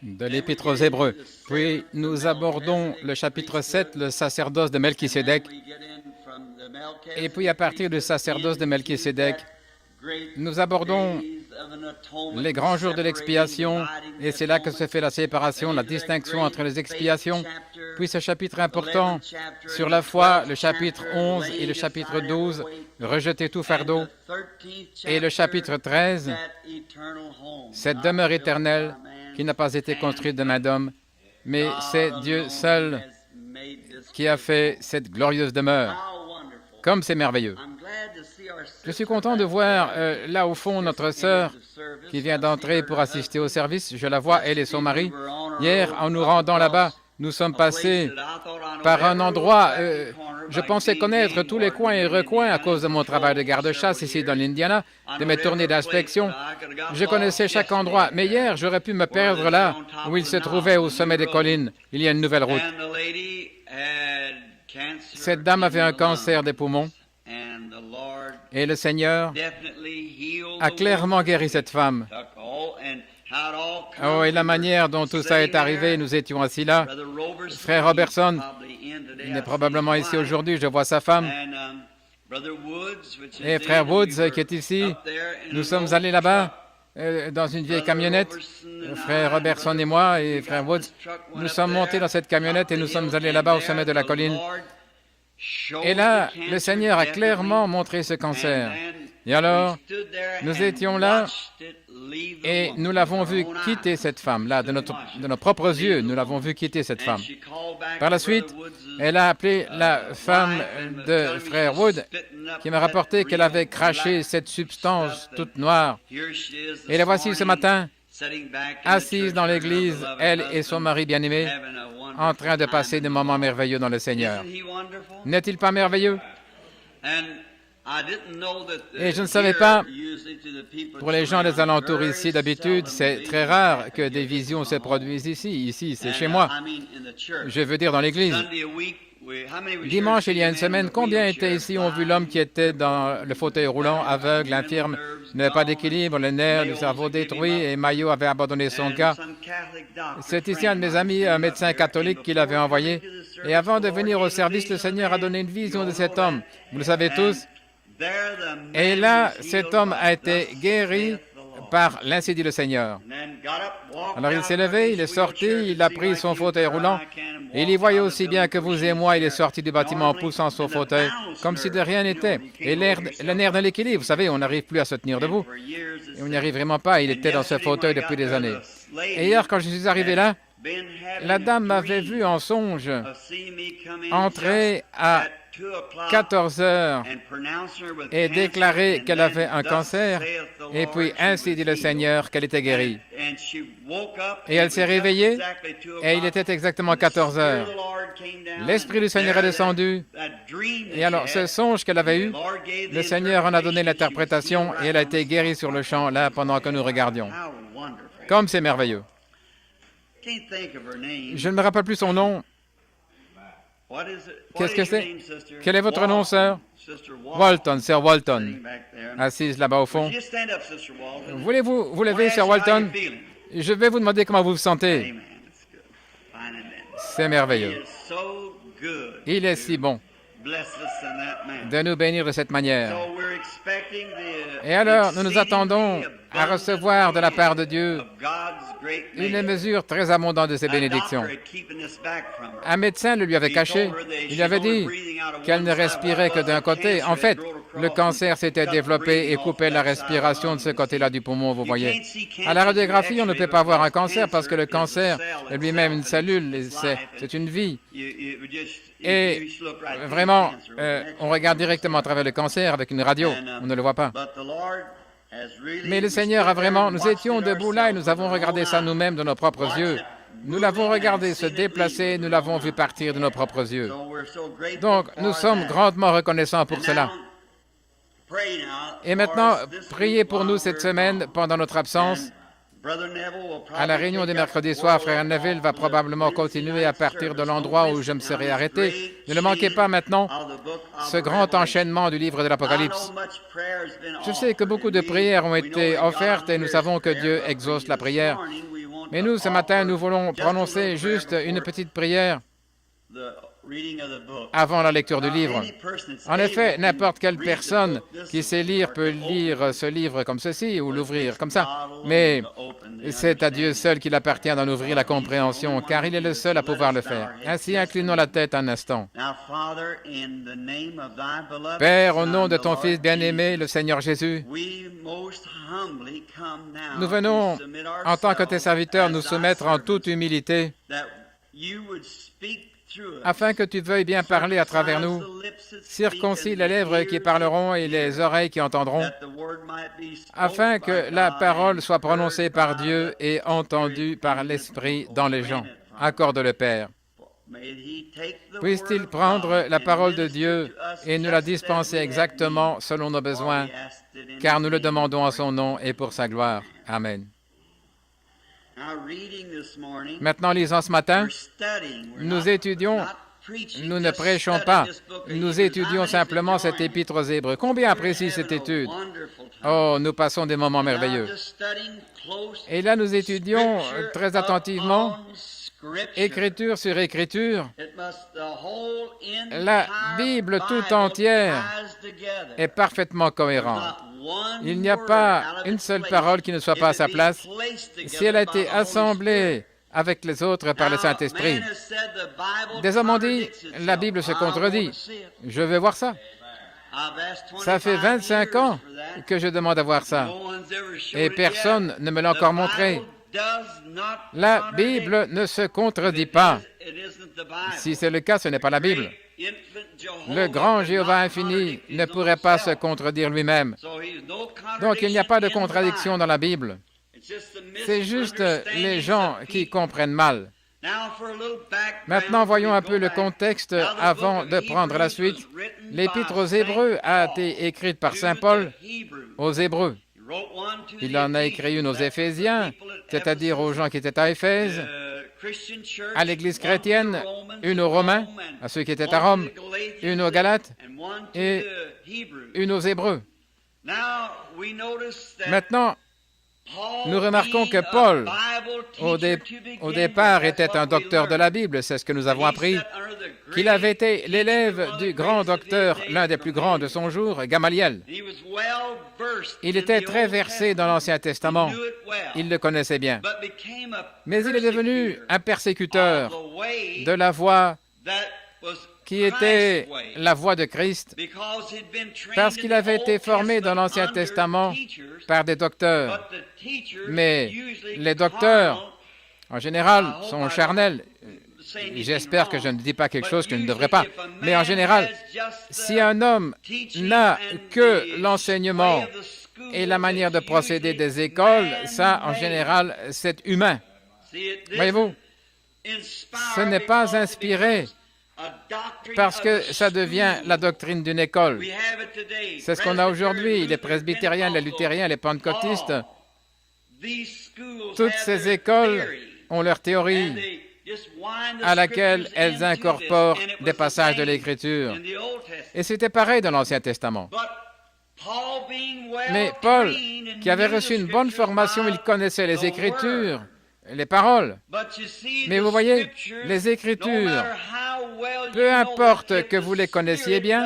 de l'Épître aux Hébreux. Puis nous abordons le chapitre 7, le sacerdoce de Melchisédek. Et puis à partir du sacerdoce de Melchisédek, nous abordons les grands jours de l'expiation, et c'est là que se fait la séparation, la distinction entre les expiations. Puis ce chapitre important sur la foi, le chapitre 11 et le chapitre 12, rejeter tout fardeau, et le chapitre 13, cette demeure éternelle qui n'a pas été construite de main d'homme, mais c'est Dieu seul qui a fait cette glorieuse demeure. Comme c'est merveilleux. Je suis content de voir là au fond notre sœur qui vient d'entrer pour assister au service. Je la vois, elle et son mari. Hier, en nous rendant là-bas, nous sommes passés par un endroit, je pensais connaître tous les coins et recoins à cause de mon travail de garde-chasse ici dans l'Indiana, de mes tournées d'inspection. Je connaissais chaque endroit, mais hier, j'aurais pu me perdre là où il se trouvait au sommet des collines. Il y a une nouvelle route. Cette dame avait un cancer des poumons et le Seigneur a clairement guéri cette femme. Oh, et la manière dont tout ça est arrivé, nous étions assis là. Frère Robertson, il est probablement ici aujourd'hui, je vois sa femme. Et frère Woods qui est ici, nous sommes allés là-bas dans une vieille camionnette. Frère Robertson et moi et frère Woods, nous sommes montés dans cette camionnette et nous sommes allés là-bas au sommet de la colline. Et là, le Seigneur a clairement montré ce cancer. Et alors, nous étions là et nous l'avons vu quitter cette femme-là, de nos propres yeux, nous l'avons vu quitter cette femme. Par la suite, elle a appelé la femme de frère Wood qui m'a rapporté qu'elle avait craché cette substance toute noire. Et la voici ce matin, assise dans l'église, elle et son mari bien-aimé, en train de passer des moments merveilleux dans le Seigneur. N'est-il pas merveilleux? Et je ne savais pas, pour les gens des alentours ici, d'habitude, c'est très rare que des visions se produisent ici. Ici, c'est chez moi. Je veux dire dans l'église. Dimanche, il y a une semaine, combien étaient ici ont vu l'homme qui était dans le fauteuil roulant, aveugle, infirme, n'avait pas d'équilibre, le nerf du cerveau détruit, et Mayo avait abandonné son cas. C'est ici un de mes amis, un médecin catholique, qui l'avait envoyé. Et avant de venir au service, le Seigneur a donné une vision de cet homme. Vous le savez tous. Et là, cet homme a été guéri par l'ainsi dit le Seigneur. Alors il s'est levé, il est sorti, il a pris son fauteuil roulant, et il y voyait aussi bien que vous et moi, il est sorti du bâtiment en poussant son fauteuil, comme si de rien n'était. Et le nerf de l'équilibre, vous savez, on n'arrive plus à se tenir debout. Et on n'y arrive vraiment pas, il était dans ce fauteuil depuis des années. Et hier, quand je suis arrivé là, la dame m'avait vu en songe entrer à 14 heures et déclarer qu'elle avait un cancer, et puis ainsi dit le Seigneur qu'elle était guérie. Et elle s'est réveillée, et il était exactement 14 heures. L'Esprit du Seigneur est descendu, et alors ce songe qu'elle avait eu, le Seigneur en a donné l'interprétation, et elle a été guérie sur le champ, là, pendant que nous regardions. Comme c'est merveilleux. Je ne me rappelle plus son nom. Qu'est-ce que c'est? Quel est votre nom, sœur? Walton, sœur Walton, assise là-bas au fond. Voulez-vous vous lever, sœur Walton? Je vais vous demander comment vous vous sentez. C'est merveilleux. Il est si bon de nous bénir de cette manière. Et alors, nous nous attendons à recevoir de la part de Dieu une mesure très abondante de ses bénédictions. Un médecin le lui avait caché. Il avait dit qu'elle ne respirait que d'un côté. En fait, le cancer s'était développé et coupait la respiration de ce côté-là du poumon, vous voyez. À la radiographie, on ne peut pas voir un cancer parce que le cancer est lui-même une cellule, c'est une vie. Et vraiment, on regarde directement à travers le cancer avec une radio, on ne le voit pas. Mais le Seigneur a vraiment... Nous étions debout là et nous avons regardé ça nous-mêmes de nos propres yeux. Nous l'avons regardé se déplacer, nous l'avons vu partir de nos propres yeux. Donc, nous sommes grandement reconnaissants pour cela. Et maintenant, priez pour nous cette semaine pendant notre absence À la réunion de mercredi soir, Frère Neville va probablement continuer à partir de l'endroit où je me serai arrêté. Ne le manquez pas maintenant, ce grand enchaînement du livre de l'Apocalypse. Je sais que beaucoup de prières ont été offertes et nous savons que Dieu exauce la prière. Mais nous, ce matin, nous voulons prononcer juste une petite prière avant la lecture du livre. En effet, n'importe quelle personne qui sait lire peut lire ce livre comme ceci ou l'ouvrir comme ça. Mais c'est à Dieu seul qu'il appartient d'en ouvrir la compréhension, car il est le seul à pouvoir le faire. Ainsi, inclinons la tête un instant. Père, au nom de ton Fils bien-aimé, le Seigneur Jésus, nous venons, en tant que tes serviteurs, nous soumettre en toute humilité afin que tu veuilles bien parler à travers nous, circoncis les lèvres qui parleront et les oreilles qui entendront, afin que la parole soit prononcée par Dieu et entendue par l'Esprit dans les gens. Accorde le Père. Puisse-t-il prendre la parole de Dieu et nous la dispenser exactement selon nos besoins, car nous le demandons en son nom et pour sa gloire. Amen. Maintenant, lisant ce matin, nous étudions, nous ne prêchons pas, nous étudions simplement cette épître aux Hébreux. Combien apprécie cette étude? Oh, nous passons des moments merveilleux. Et là, nous étudions très attentivement, écriture sur écriture. La Bible tout entière est parfaitement cohérente. Il n'y a pas une seule parole qui ne soit pas à sa place si elle a été assemblée avec les autres par le Saint-Esprit. Des hommes ont dit, la Bible se contredit. Je veux voir ça. Ça fait 25 ans que je demande à voir ça. Et personne ne me l'a encore montré. La Bible ne se contredit pas. Si c'est le cas, ce n'est pas la Bible. Le grand Jéhovah infini ne pourrait pas se contredire lui-même. Donc, il n'y a pas de contradiction dans la Bible. C'est juste les gens qui comprennent mal. Maintenant, voyons un peu le contexte avant de prendre la suite. L'Épître aux Hébreux a été écrite par saint Paul aux Hébreux. Il en a écrit une aux Éphésiens, c'est-à-dire aux gens qui étaient à Éphèse, à l'Église chrétienne, une aux Romains, à ceux qui étaient à Rome, une aux Galates et une aux Hébreux. Maintenant, nous remarquons que Paul, au départ, était un docteur de la Bible, c'est ce que nous avons appris, qu'il avait été l'élève du grand docteur, l'un des plus grands de son jour, Gamaliel. Il était très versé dans l'Ancien Testament, il le connaissait bien. Mais il est devenu un persécuteur de la voie qui était la voie de Christ, parce qu'il avait été formé dans l'Ancien Testament par des docteurs. Mais les docteurs, en général, sont charnels. J'espère que je ne dis pas quelque chose que je ne devrais pas. Mais en général, si un homme n'a que l'enseignement et la manière de procéder des écoles, ça, en général, c'est humain. Voyez-vous, ce n'est pas inspiré parce que ça devient la doctrine d'une école. C'est ce qu'on a aujourd'hui, les presbytériens, les luthériens, les pentecôtistes. Toutes ces écoles ont leur théorie à laquelle elles incorporent des passages de l'Écriture. Et c'était pareil dans l'Ancien Testament. Mais Paul, qui avait reçu une bonne formation, il connaissait les Écritures, les paroles. Mais vous voyez, les Écritures, peu importe que vous les connaissiez bien,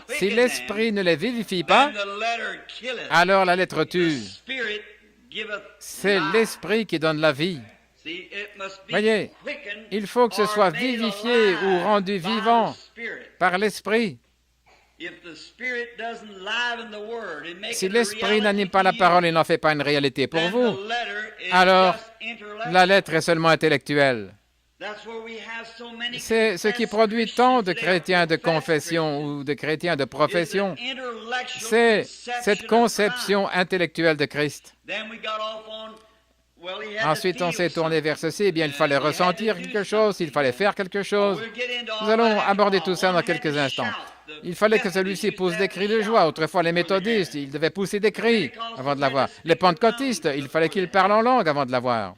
si l'Esprit ne les vivifie pas, alors la lettre tue. C'est l'Esprit qui donne la vie. Voyez, il faut que ce soit vivifié ou rendu vivant par l'Esprit. Si l'Esprit n'anime pas la parole et n'en fait pas une réalité pour vous, alors la lettre est seulement intellectuelle. C'est ce qui produit tant de chrétiens de confession ou de chrétiens de profession. C'est cette conception intellectuelle de Christ. Ensuite, on s'est tourné vers ceci. Eh bien, il fallait ressentir quelque chose, il fallait faire quelque chose. Nous allons aborder tout ça dans quelques instants. il fallait que celui-ci pousse des cris de joie. Autrefois, les méthodistes, ils devaient pousser des cris avant de l'avoir. Les pentecôtistes, il fallait qu'ils parlent en langue avant de l'avoir.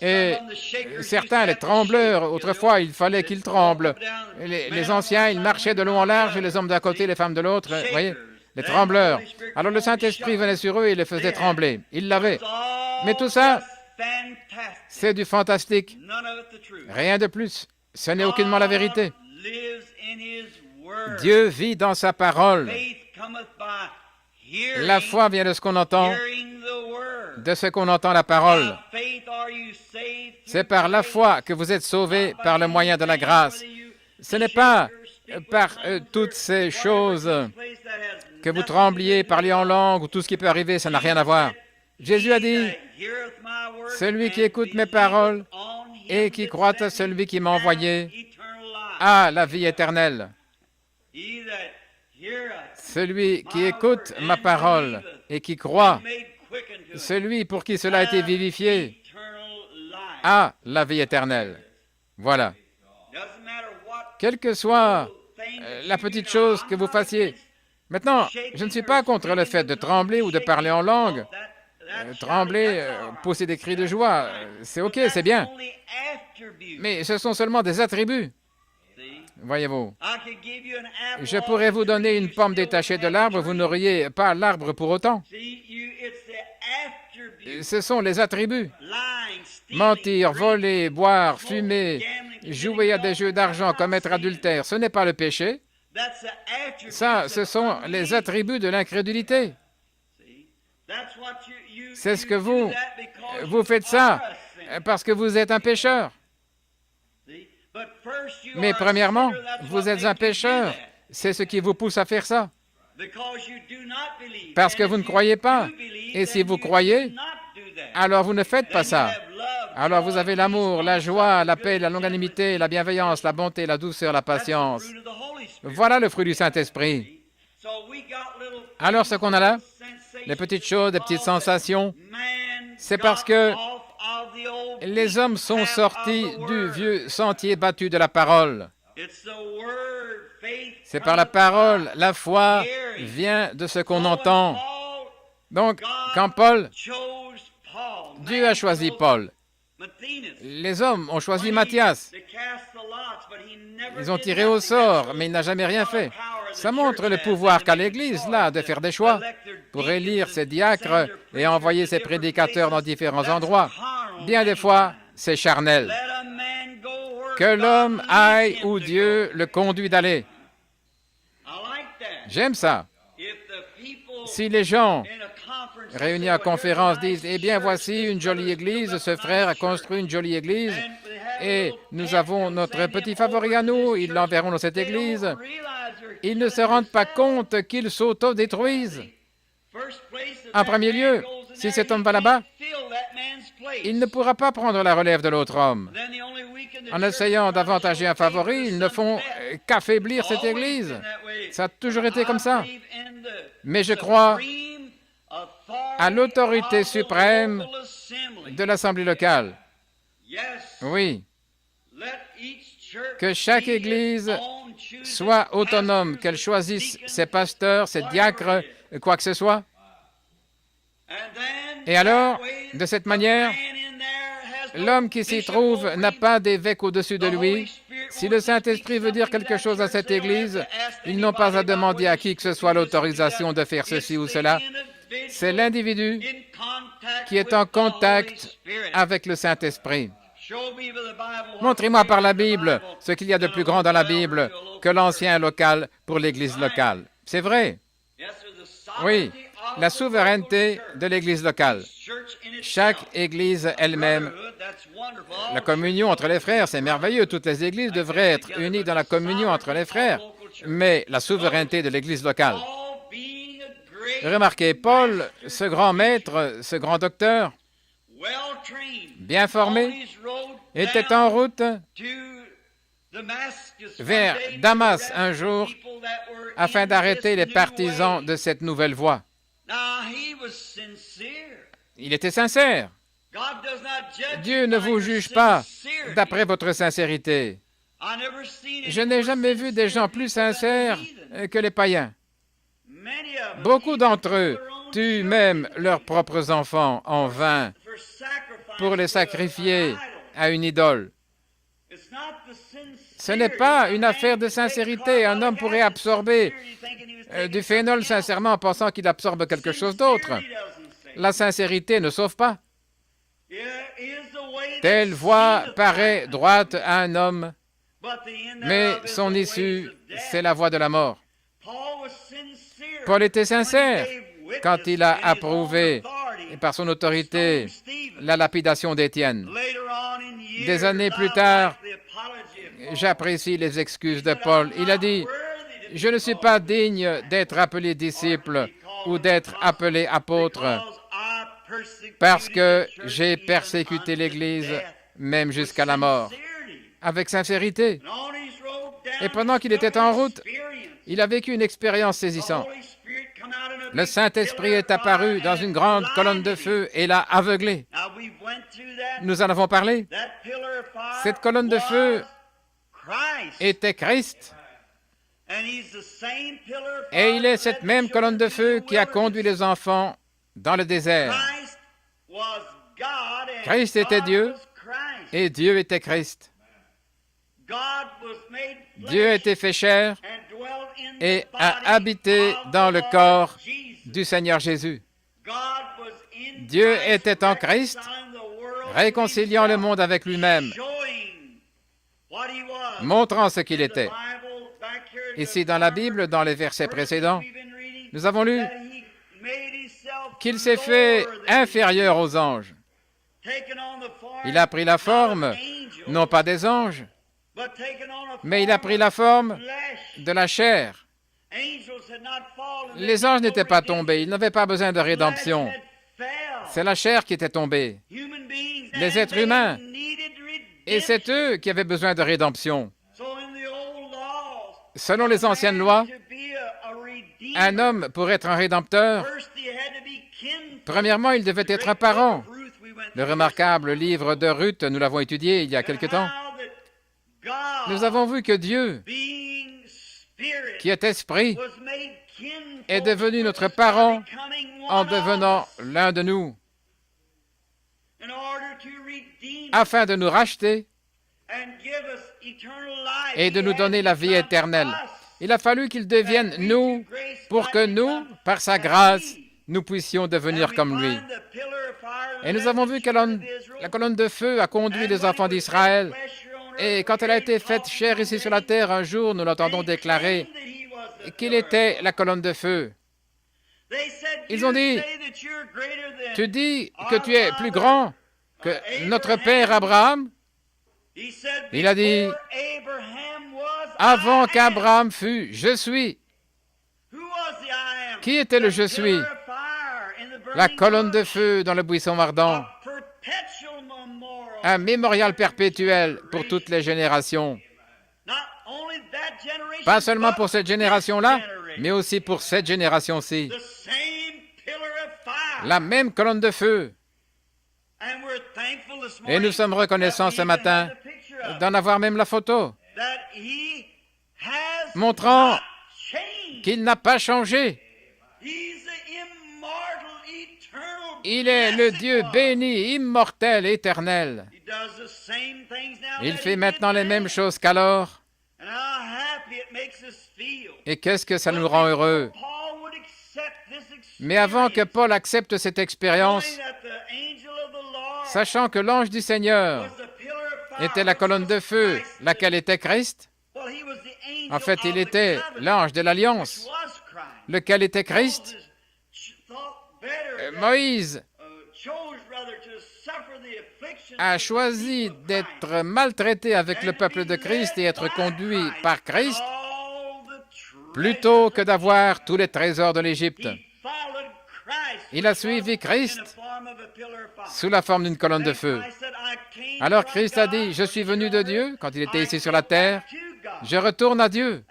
Et certains, les trembleurs, autrefois, il fallait qu'ils tremblent. Les anciens, ils marchaient de long en large, et les hommes d'un côté, les femmes de l'autre, vous voyez, les trembleurs. Alors le Saint-Esprit venait sur eux et les faisait trembler. Ils l'avaient. Mais tout ça, c'est du fantastique. Rien de plus. Ce n'est aucunement la vérité. Dieu vit dans sa parole. La foi vient de ce qu'on entend, de ce qu'on entend la parole. C'est par la foi que vous êtes sauvés par le moyen de la grâce. Ce n'est pas par toutes ces choses que vous trembliez, parliez en langue ou tout ce qui peut arriver, ça n'a rien à voir. Jésus a dit, « Celui qui écoute mes paroles et qui croit à celui qui m'a envoyé a la vie éternelle. » Celui qui écoute ma parole et qui croit, celui pour qui cela a été vivifié, a la vie éternelle. Voilà. Quelle que soit la petite chose que vous fassiez. Maintenant, je ne suis pas contre le fait de trembler ou de parler en langue. Trembler, pousser des cris de joie, c'est OK, c'est bien. Mais ce sont seulement des attributs. Voyez-vous, je pourrais vous donner une pomme détachée de l'arbre, vous n'auriez pas l'arbre pour autant. Ce sont les attributs. Mentir, voler, boire, fumer, jouer à des jeux d'argent, commettre adultère, ce n'est pas le péché. Ça, ce sont les attributs de l'incrédulité. C'est ce que vous faites ça parce que vous êtes un pécheur. Mais premièrement, vous êtes un pécheur. C'est ce qui vous pousse à faire ça. Parce que vous ne croyez pas. Et si vous croyez, alors vous ne faites pas ça. Alors vous avez l'amour, la joie, la paix, la longanimité, la bienveillance, la bonté, la douceur, la patience. Voilà le fruit du Saint-Esprit. Alors ce qu'on a là, les petites choses, les petites sensations, c'est parce que les hommes sont sortis du vieux sentier battu de la parole. C'est par la parole, la foi vient de ce qu'on entend. Donc, quand Dieu a choisi Paul, les hommes ont choisi Matthias. Ils ont tiré au sort, mais il n'a jamais rien fait. Ça montre le pouvoir qu'a l'Église, là, de faire des choix pour élire ses diacres et envoyer ses prédicateurs dans différents endroits. Bien des fois, c'est charnel. Que l'homme aille où Dieu le conduit d'aller. J'aime ça. Si les gens réunis à conférence disent, « Eh bien, voici une jolie église, ce frère a construit une jolie église, et nous avons notre petit favori à nous, ils l'enverront dans cette église. » Ils ne se rendent pas compte qu'ils s'auto-détruisent. En premier lieu, si cet homme va là-bas, il ne pourra pas prendre la relève de l'autre homme. En essayant d'avantager un favori, ils ne font qu'affaiblir cette Église. Ça a toujours été comme ça. Mais je crois à l'autorité suprême de l'Assemblée locale. Oui. Que chaque Église soit autonome, qu'elle choisisse ses pasteurs, ses diacres, quoi que ce soit. Et alors, de cette manière, l'homme qui s'y trouve n'a pas d'évêque au-dessus de lui. Si le Saint-Esprit veut dire quelque chose à cette Église, ils n'ont pas à demander à qui que ce soit l'autorisation de faire ceci ou cela. C'est l'individu qui est en contact avec le Saint-Esprit. Montrez-moi par la Bible ce qu'il y a de plus grand dans la Bible que l'ancien local pour l'Église locale. C'est vrai. Oui, la souveraineté de l'Église locale. Chaque Église elle-même. La communion entre les frères, c'est merveilleux. Toutes les Églises devraient être unies dans la communion entre les frères. Mais la souveraineté de l'Église locale. Remarquez, Paul, ce grand maître, ce grand docteur, bien formé, était en route vers Damas un jour afin d'arrêter les partisans de cette nouvelle voie. Il était sincère. Dieu ne vous juge pas d'après votre sincérité. Je n'ai jamais vu des gens plus sincères que les païens. Beaucoup d'entre eux tuent même leurs propres enfants en vain pour les sacrifier à une idole. Ce n'est pas une affaire de sincérité. Un homme pourrait absorber du phénol sincèrement en pensant qu'il absorbe quelque chose d'autre. La sincérité ne sauve pas. Telle voie paraît droite à un homme, mais son issue, c'est la voie de la mort. Paul était sincère quand il a approuvé, par son autorité, la lapidation d'Étienne. Des années plus tard, j'apprécie les excuses de Paul. Il a dit, « Je ne suis pas digne d'être appelé disciple ou d'être appelé apôtre parce que j'ai persécuté l'Église, même jusqu'à la mort. » Avec sincérité. Et pendant qu'il était en route, il a vécu une expérience saisissante. Le Saint-Esprit est apparu dans une grande colonne de feu et l'a aveuglé. Nous en avons parlé. Cette colonne de feu était Christ. Et il est cette même colonne de feu qui a conduit les enfants dans le désert. Christ était Dieu et Dieu était Christ. Dieu a été fait chair et a habité dans le corps du Seigneur Jésus. Dieu était en Christ, réconciliant le monde avec lui-même, montrant ce qu'il était. Ici dans la Bible, dans les versets précédents, nous avons lu qu'il s'est fait inférieur aux anges. Il a pris la forme, non pas des anges, mais il a pris la forme de la chair. Les anges n'étaient pas tombés, ils n'avaient pas besoin de rédemption. C'est la chair qui était tombée. Les êtres humains, et c'est eux qui avaient besoin de rédemption. Selon les anciennes lois, un homme, pour être un rédempteur, premièrement, il devait être un parent. Le remarquable livre de Ruth, nous l'avons étudié il y a quelque temps. Nous avons vu que Dieu, qui est esprit, est devenu notre parent en devenant l'un de nous, afin de nous racheter et de nous donner la vie éternelle. Il a fallu qu'il devienne nous pour que nous, par sa grâce, nous puissions devenir comme lui. Et nous avons vu que la colonne de feu a conduit les enfants d'Israël. Et quand elle a été faite chair ici sur la terre, un jour, nous l'entendons déclarer qu'il était la colonne de feu. Ils ont dit, « Tu dis que tu es plus grand que notre père Abraham ?» Il a dit, « Avant qu'Abraham fût, je suis. » Qui était le « je suis » ? La colonne de feu dans le buisson ardent. Un mémorial perpétuel pour toutes les générations. Pas seulement pour cette génération-là, mais aussi pour cette génération-ci. La même colonne de feu. Et nous sommes reconnaissants ce matin d'en avoir même la photo, montrant qu'il n'a pas changé. Il est le Dieu béni, immortel, éternel. Il fait maintenant les mêmes choses qu'alors. Et qu'est-ce que ça nous rend heureux? Mais avant que Paul accepte cette expérience, sachant que l'ange du Seigneur était la colonne de feu, laquelle était Christ, en fait, il était l'ange de l'Alliance, lequel était Christ. Moïse a choisi d'être maltraité avec le peuple de Christ et être conduit par Christ plutôt que d'avoir tous les trésors de l'Égypte. Il a suivi Christ sous la forme d'une colonne de feu. Alors Christ a dit, « Je suis venu de Dieu quand il était ici sur la terre. Je retourne à Dieu. »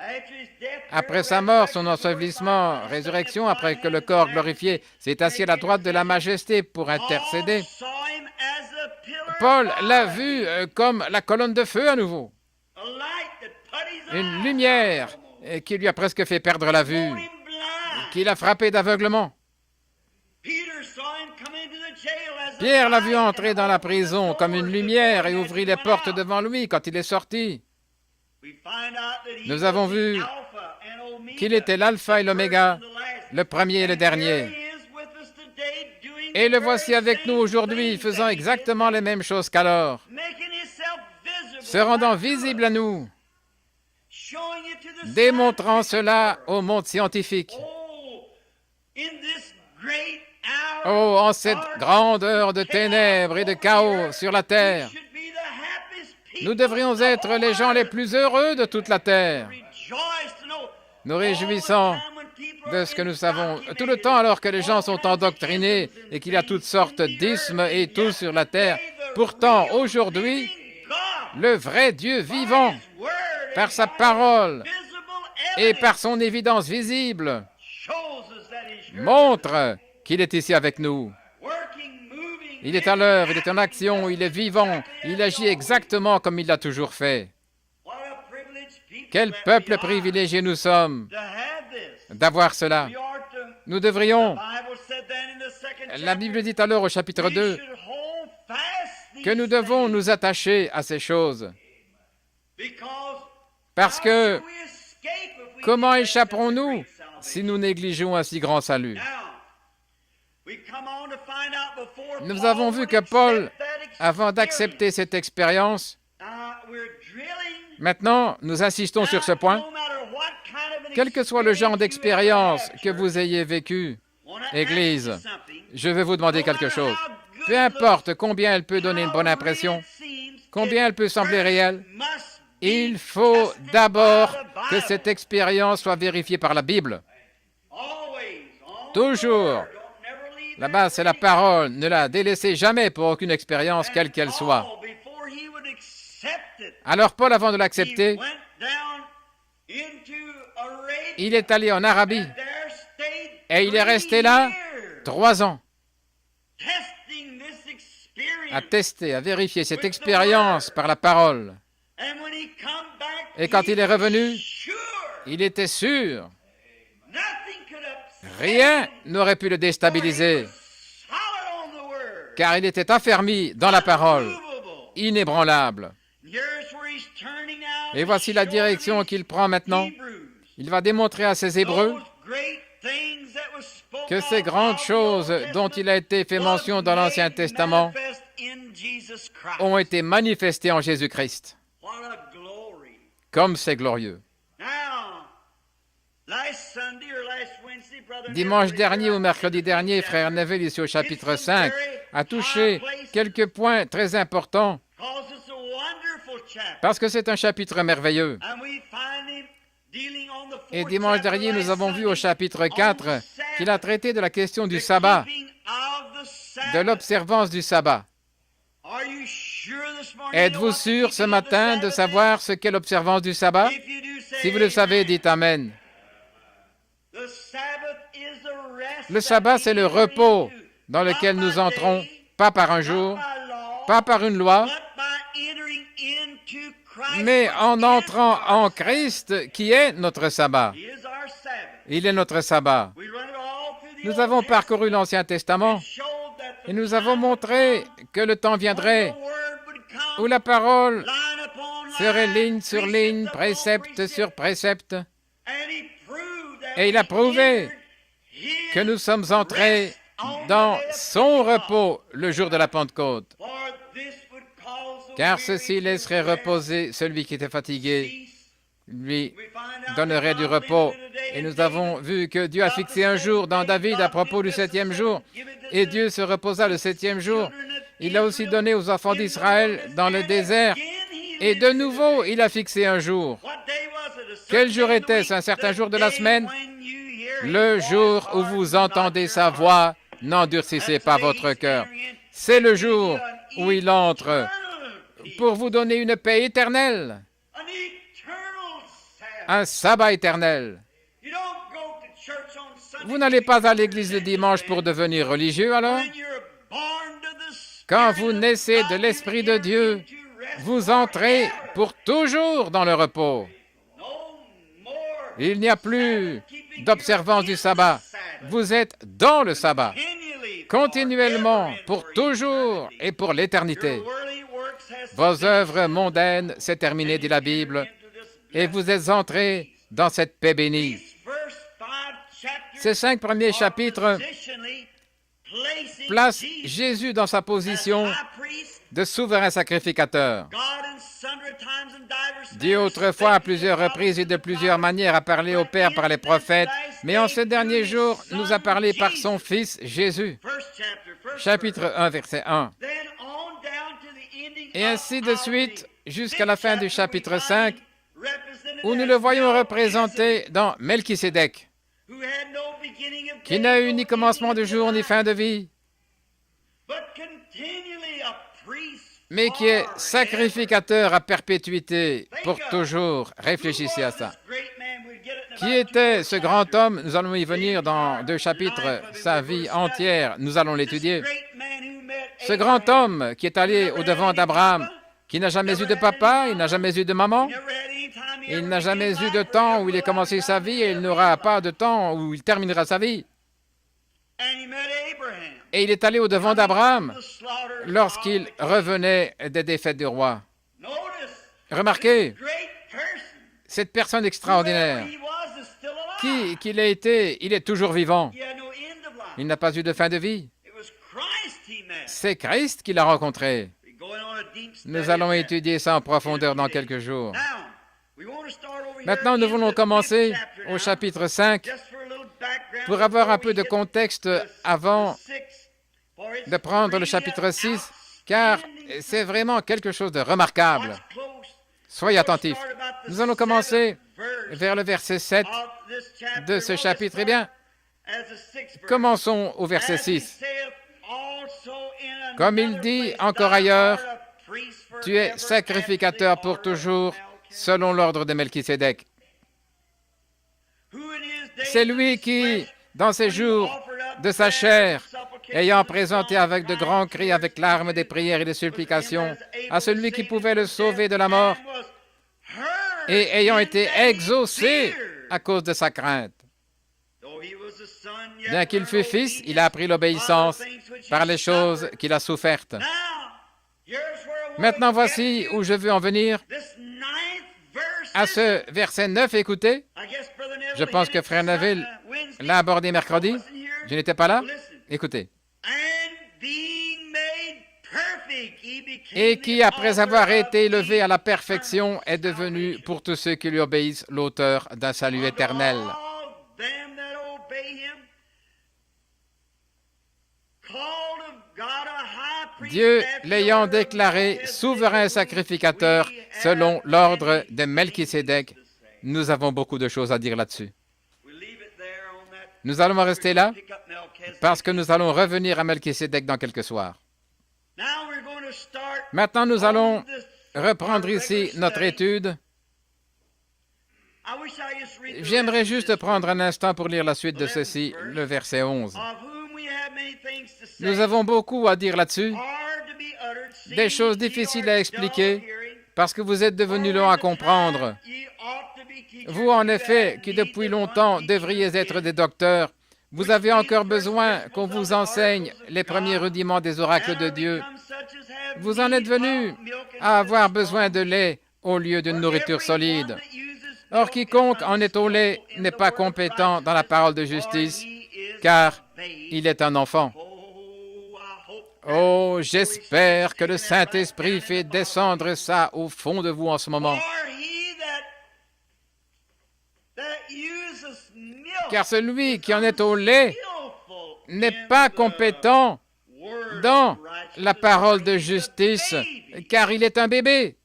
Après sa mort, son ensevelissement, résurrection, après que le corps glorifié s'est assis à la droite de la majesté pour intercéder, Paul l'a vu comme la colonne de feu à nouveau. Une lumière qui lui a presque fait perdre la vue, qui l'a frappé d'aveuglement. Pierre l'a vu entrer dans la prison comme une lumière et ouvrit les portes devant lui quand il est sorti. Nous avons vu qu'il était l'alpha et l'oméga, le premier et le dernier. Et le voici avec nous aujourd'hui, faisant exactement les mêmes choses qu'alors, se rendant visible à nous, démontrant cela au monde scientifique. Oh, en cette grande heure de ténèbres et de chaos sur la terre, nous devrions être les gens les plus heureux de toute la terre. Nous réjouissons de ce que nous savons tout le temps alors que les gens sont endoctrinés et qu'il y a toutes sortes d'ismes et tout sur la terre. Pourtant, aujourd'hui, le vrai Dieu vivant, par sa parole et par son évidence visible, montre qu'il est ici avec nous. Il est à l'œuvre, il est en action, il est vivant, il agit exactement comme il l'a toujours fait. Quel peuple privilégié nous sommes d'avoir cela. Nous devrions, la Bible dit alors au chapitre 2, que nous devons nous attacher à ces choses. Parce que comment échapperons-nous si nous négligeons un si grand salut? Nous avons vu que Paul, avant d'accepter cette expérience, maintenant, nous insistons sur ce point, quel que soit le genre d'expérience que vous ayez vécu, Église, je vais vous demander quelque chose. Peu importe combien elle peut donner une bonne impression, combien elle peut sembler réelle, il faut d'abord que cette expérience soit vérifiée par la Bible. Toujours. La base, c'est la parole. Ne la délaissez jamais pour aucune expérience, quelle qu'elle soit. Alors Paul, avant de l'accepter, il est allé en Arabie et il est resté là 3 ans à tester, à vérifier cette expérience par la parole. Et quand il est revenu, il était sûr. Rien n'aurait pu le déstabiliser, car il était affermi dans la parole, inébranlable. Et voici la direction qu'il prend maintenant. Il va démontrer à ses Hébreux que ces grandes choses dont il a été fait mention dans l'Ancien Testament ont été manifestées en Jésus-Christ. Comme c'est glorieux. Dimanche dernier ou mercredi dernier, frère Neville, ici au chapitre 5, a touché quelques points très importants parce que c'est un chapitre merveilleux. Et dimanche dernier, nous avons vu au chapitre 4 qu'il a traité de la question du sabbat, de l'observance du sabbat. Êtes-vous sûr ce matin de savoir ce qu'est l'observance du sabbat? Si vous le savez, dites Amen. Le sabbat, c'est le repos dans lequel nous entrons, pas par un jour, pas par une loi, mais en entrant en Christ, qui est notre sabbat. Il est notre sabbat. Nous avons parcouru l'Ancien Testament et nous avons montré que le temps viendrait où la parole serait ligne sur ligne, précepte sur précepte. Et il a prouvé que nous sommes entrés dans son repos le jour de la Pentecôte. Car ceci laisserait reposer celui qui était fatigué, lui donnerait du repos. Et nous avons vu que Dieu a fixé un jour dans David à propos du 7e jour. Et Dieu se reposa le 7e jour. Il l'a aussi donné aux enfants d'Israël dans le désert. Et de nouveau, il a fixé un jour. Quel jour était-ce? Un certain jour de la semaine? Le jour où vous entendez sa voix, n'endurcissez pas votre cœur. C'est le jour où il entre pour vous donner une paix éternelle, un sabbat éternel. Vous n'allez pas à l'église le dimanche pour devenir religieux alors? Quand vous naissez de l'Esprit de Dieu, Vous entrez pour toujours dans le repos. Il n'y a plus d'observance du sabbat. Vous êtes dans le sabbat, continuellement, pour toujours et pour l'éternité. Vos œuvres mondaines, c'est terminé, dit la Bible, et vous êtes entrés dans cette paix bénie. Ces 5 premiers chapitres placent Jésus dans sa position de souverain sacrificateur. Dieu autrefois à plusieurs reprises et de plusieurs manières a parlé au Père par les prophètes, mais en ce dernier jour nous a parlé par son Fils Jésus. Chapitre 1, verset 1. Et ainsi de suite jusqu'à la fin du chapitre 5, où nous le voyons représenté dans Melchisédek, qui n'a eu ni commencement de jour ni fin de vie, mais qui est sacrificateur à perpétuité pour toujours. Réfléchissez à ça. Qui était ce grand homme? Nous allons y venir dans 2 chapitres, sa vie entière, nous allons l'étudier. Ce grand homme qui est allé au-devant d'Abraham, qui n'a jamais eu de papa, il n'a jamais eu de maman, il n'a jamais eu de temps où il a commencé sa vie et il n'aura pas de temps où il terminera sa vie. Et il est allé au-devant d'Abraham lorsqu'il revenait des défaites du roi. Remarquez, cette personne extraordinaire, qui qu'il ait été, il est toujours vivant. Il n'a pas eu de fin de vie. C'est Christ qui l'a rencontré. Nous allons étudier ça en profondeur dans quelques jours. Maintenant, nous voulons commencer au chapitre 5 pour avoir un peu de contexte avant de prendre le chapitre 6, car c'est vraiment quelque chose de remarquable. Soyez attentifs. Nous allons commencer vers le verset 7 de ce chapitre. Eh bien, commençons au verset 6. Comme il dit encore ailleurs, tu es sacrificateur pour toujours, selon l'ordre de Melchisédek. C'est lui qui, dans ses jours de sa chair, ayant présenté avec de grands cris, avec larmes, des prières et des supplications, à celui qui pouvait le sauver de la mort, et ayant été exaucé à cause de sa crainte. Bien qu'il fût fils, il a appris l'obéissance par les choses qu'il a souffertes. Maintenant, voici où je veux en venir. À ce verset 9, écoutez, je pense que Frère Neville l'a abordé mercredi. Je n'étais pas là. Écoutez. Et qui, après avoir été élevé à la perfection, est devenu, pour tous ceux qui lui obéissent, l'auteur d'un salut éternel. Dieu l'ayant déclaré souverain sacrificateur selon l'ordre de Melchisédek, nous avons beaucoup de choses à dire là-dessus. Nous allons en rester là parce que nous allons revenir à Melchisédek dans quelques soirs. Maintenant, nous allons reprendre ici notre étude. J'aimerais juste prendre un instant pour lire la suite de ceci, le verset 11. Nous avons beaucoup à dire là-dessus, des choses difficiles à expliquer, parce que vous êtes devenus longs à comprendre. Vous, en effet, qui depuis longtemps devriez être des docteurs, vous avez encore besoin qu'on vous enseigne les premiers rudiments des oracles de Dieu. Vous en êtes venus à avoir besoin de lait au lieu d'une nourriture solide. Or, quiconque en est au lait n'est pas compétent dans la parole de justice, car il est un enfant. Oh, j'espère que le Saint-Esprit fait descendre ça au fond de vous en ce moment. Car celui qui en est au lait n'est pas compétent dans la parole de justice, car il est un bébé.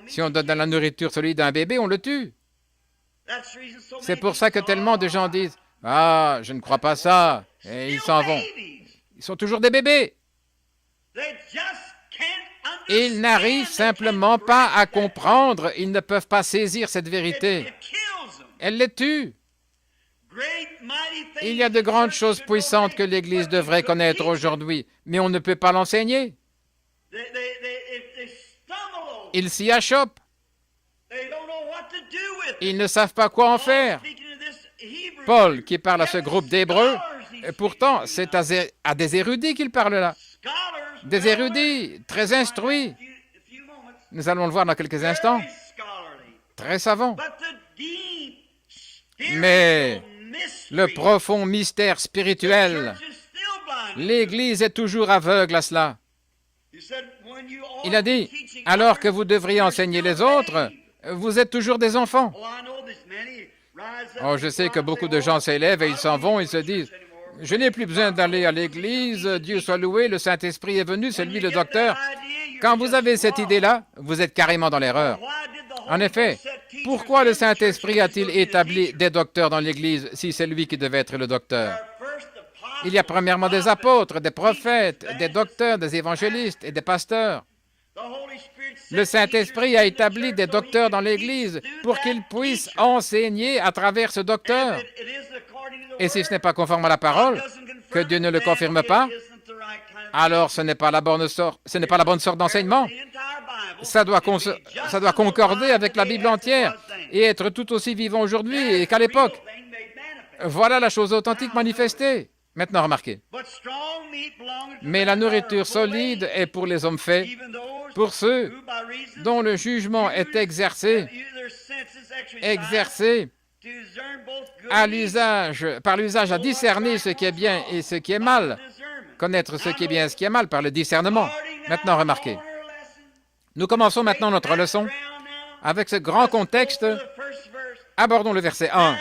Si on donne de la nourriture solide à un bébé, on le tue. C'est pour ça que tellement de gens disent « Ah, je ne crois pas ça », et ils s'en vont. Ils sont toujours des bébés. Ils n'arrivent simplement pas à comprendre, ils ne peuvent pas saisir cette vérité. Elle les tue. Il y a de grandes choses puissantes que l'Église devrait connaître aujourd'hui, mais on ne peut pas l'enseigner. Ils s'y achoppent. Ils ne savent pas quoi en faire. Paul, qui parle à ce groupe d'Hébreux, pourtant, c'est à des érudits qu'il parle là. Des érudits très instruits. Nous allons le voir dans quelques instants. Très savants. Mais le profond mystère spirituel, l'Église est toujours aveugle à cela. Il a dit, alors que vous devriez enseigner les autres, vous êtes toujours des enfants. Oh, je sais que beaucoup de gens s'élèvent et ils s'en vont, ils se disent, je n'ai plus besoin d'aller à l'église, Dieu soit loué, le Saint-Esprit est venu, c'est lui le docteur. Quand vous avez cette idée-là, vous êtes carrément dans l'erreur. En effet, pourquoi le Saint-Esprit a-t-il établi des docteurs dans l'Église si c'est lui qui devait être le docteur? Il y a premièrement des apôtres, des prophètes, des docteurs, des évangélistes et des pasteurs. Le Saint-Esprit a établi des docteurs dans l'Église pour qu'ils puissent enseigner à travers ce docteur. Et si ce n'est pas conforme à la parole, que Dieu ne le confirme pas, alors ce n'est pas la bonne sorte d'enseignement. Ça doit concorder avec la Bible entière et être tout aussi vivant aujourd'hui qu'à l'époque. Voilà la chose authentique manifestée. Maintenant, remarquez. Mais la nourriture solide est pour les hommes faits, pour ceux dont le jugement est exercé par l'usage à discerner ce qui est bien et ce qui est mal. Connaître ce qui est bien et ce qui est mal par le discernement. Maintenant, remarquez. Nous commençons maintenant notre leçon avec ce grand contexte. Abordons le verset 1.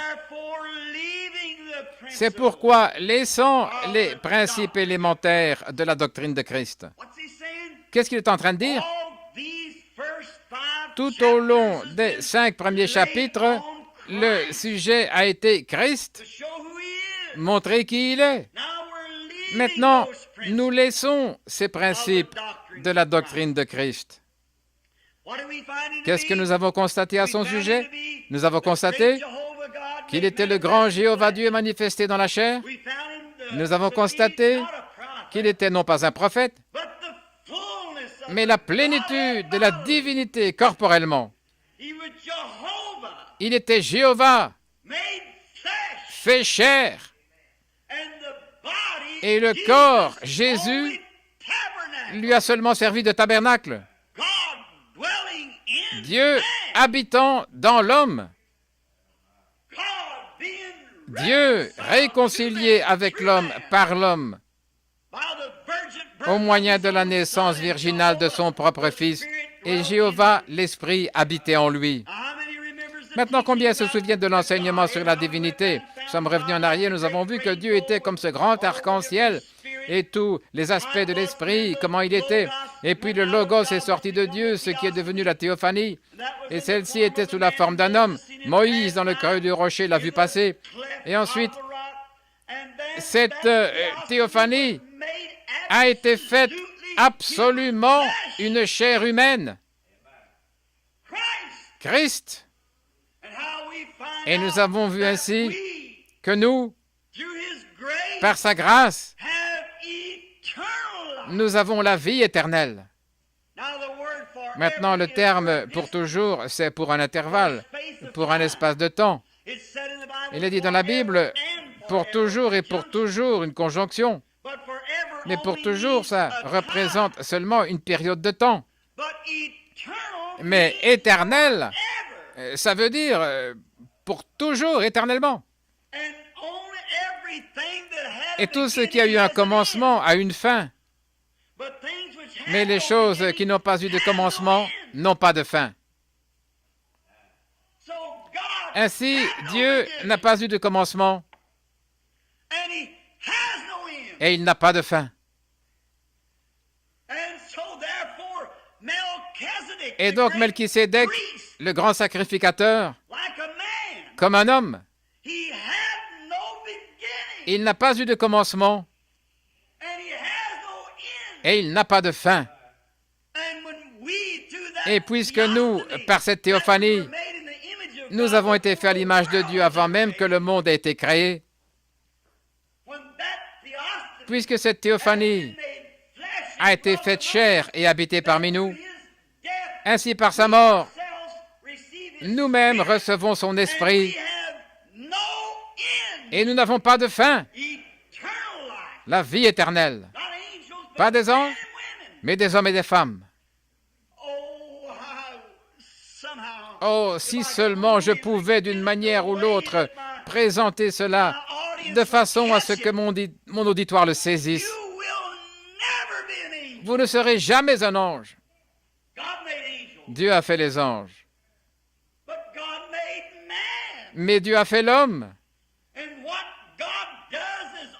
C'est pourquoi, laissant les principes élémentaires de la doctrine de Christ. Qu'est-ce qu'il est en train de dire? Tout au long des 5 premiers chapitres, le sujet a été Christ, montrer qui il est. Maintenant, nous laissons ces principes de la doctrine de Christ. Qu'est-ce que nous avons constaté à son sujet? Nous avons constaté qu'il était le grand Jéhovah Dieu manifesté dans la chair. Nous avons constaté qu'il était non pas un prophète, mais la plénitude de la divinité corporellement. Il était Jéhovah, fait chair. Et le corps, Jésus, lui a seulement servi de tabernacle. Dieu habitant dans l'homme. Dieu réconcilié avec l'homme par l'homme au moyen de la naissance virginale de son propre Fils, et Jéhovah, l'Esprit, habitait en lui. Maintenant, combien se souviennent de l'enseignement sur la divinité? Nous sommes revenus en arrière, nous avons vu que Dieu était comme ce grand arc-en-ciel et tous les aspects de l'Esprit, comment il était. Et puis le Logos est sorti de Dieu, ce qui est devenu la théophanie. Et celle-ci était sous la forme d'un homme. Moïse, dans le creux du rocher, l'a vu passer. Et ensuite, cette théophanie a été faite absolument une chair humaine. Christ. Et nous avons vu ainsi que nous, par sa grâce, nous avons la vie éternelle. Maintenant, le terme « pour toujours », c'est pour un intervalle, pour un espace de temps. Il est dit dans la Bible « pour toujours » et « pour toujours », une conjonction. Mais pour toujours, ça représente seulement une période de temps. Mais éternel, ça veut dire pour toujours, éternellement. Et tout ce qui a eu un commencement a une fin. Mais les choses qui n'ont pas eu de commencement n'ont pas de fin. Ainsi, Dieu n'a pas eu de commencement et il n'a pas de fin. Et donc, Melchisédek, le grand sacrificateur, comme un homme, il n'a pas eu de commencement et il n'a pas de fin. Et puisque nous, par cette théophanie, nous avons été faits à l'image de Dieu avant même que le monde ait été créé, puisque cette théophanie a été faite chair et habitée parmi nous, Ainsi, par sa mort, nous-mêmes recevons son esprit et nous n'avons pas de fin. La vie éternelle. Pas des anges, mais des hommes et des femmes. Oh, si seulement je pouvais d'une manière ou l'autre présenter cela de façon à ce que mon auditoire le saisisse. Vous ne serez jamais un ange. Dieu a fait les anges. Mais Dieu a fait l'homme.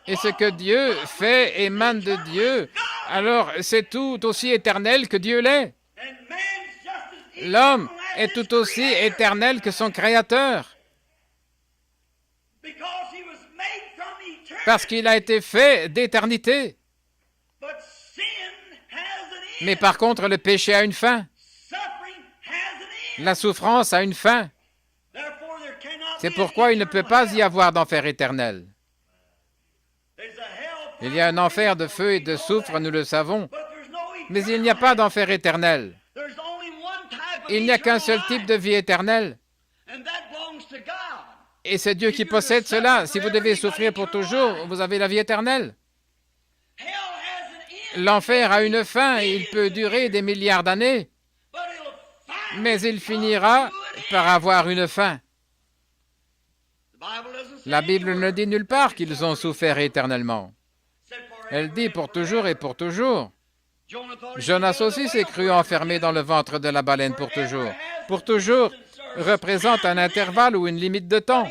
Et ce que Dieu fait émane de Dieu. Alors, c'est tout aussi éternel que Dieu l'est. L'homme est tout aussi éternel que son Créateur. Parce qu'il a été fait d'éternité. Mais par contre, le péché a une fin. La souffrance a une fin. C'est pourquoi il ne peut pas y avoir d'enfer éternel. Il y a un enfer de feu et de soufre, nous le savons, mais il n'y a pas d'enfer éternel. Il n'y a qu'un seul type de vie éternelle, et c'est Dieu qui possède cela. Si vous devez souffrir pour toujours, vous avez la vie éternelle. L'enfer a une fin, et il peut durer des milliards d'années, mais il finira par avoir une fin. La Bible ne dit nulle part qu'ils ont souffert éternellement. Elle dit pour toujours et pour toujours. Jonas aussi s'est cru enfermé dans le ventre de la baleine pour toujours. Pour toujours représente un intervalle ou une limite de temps.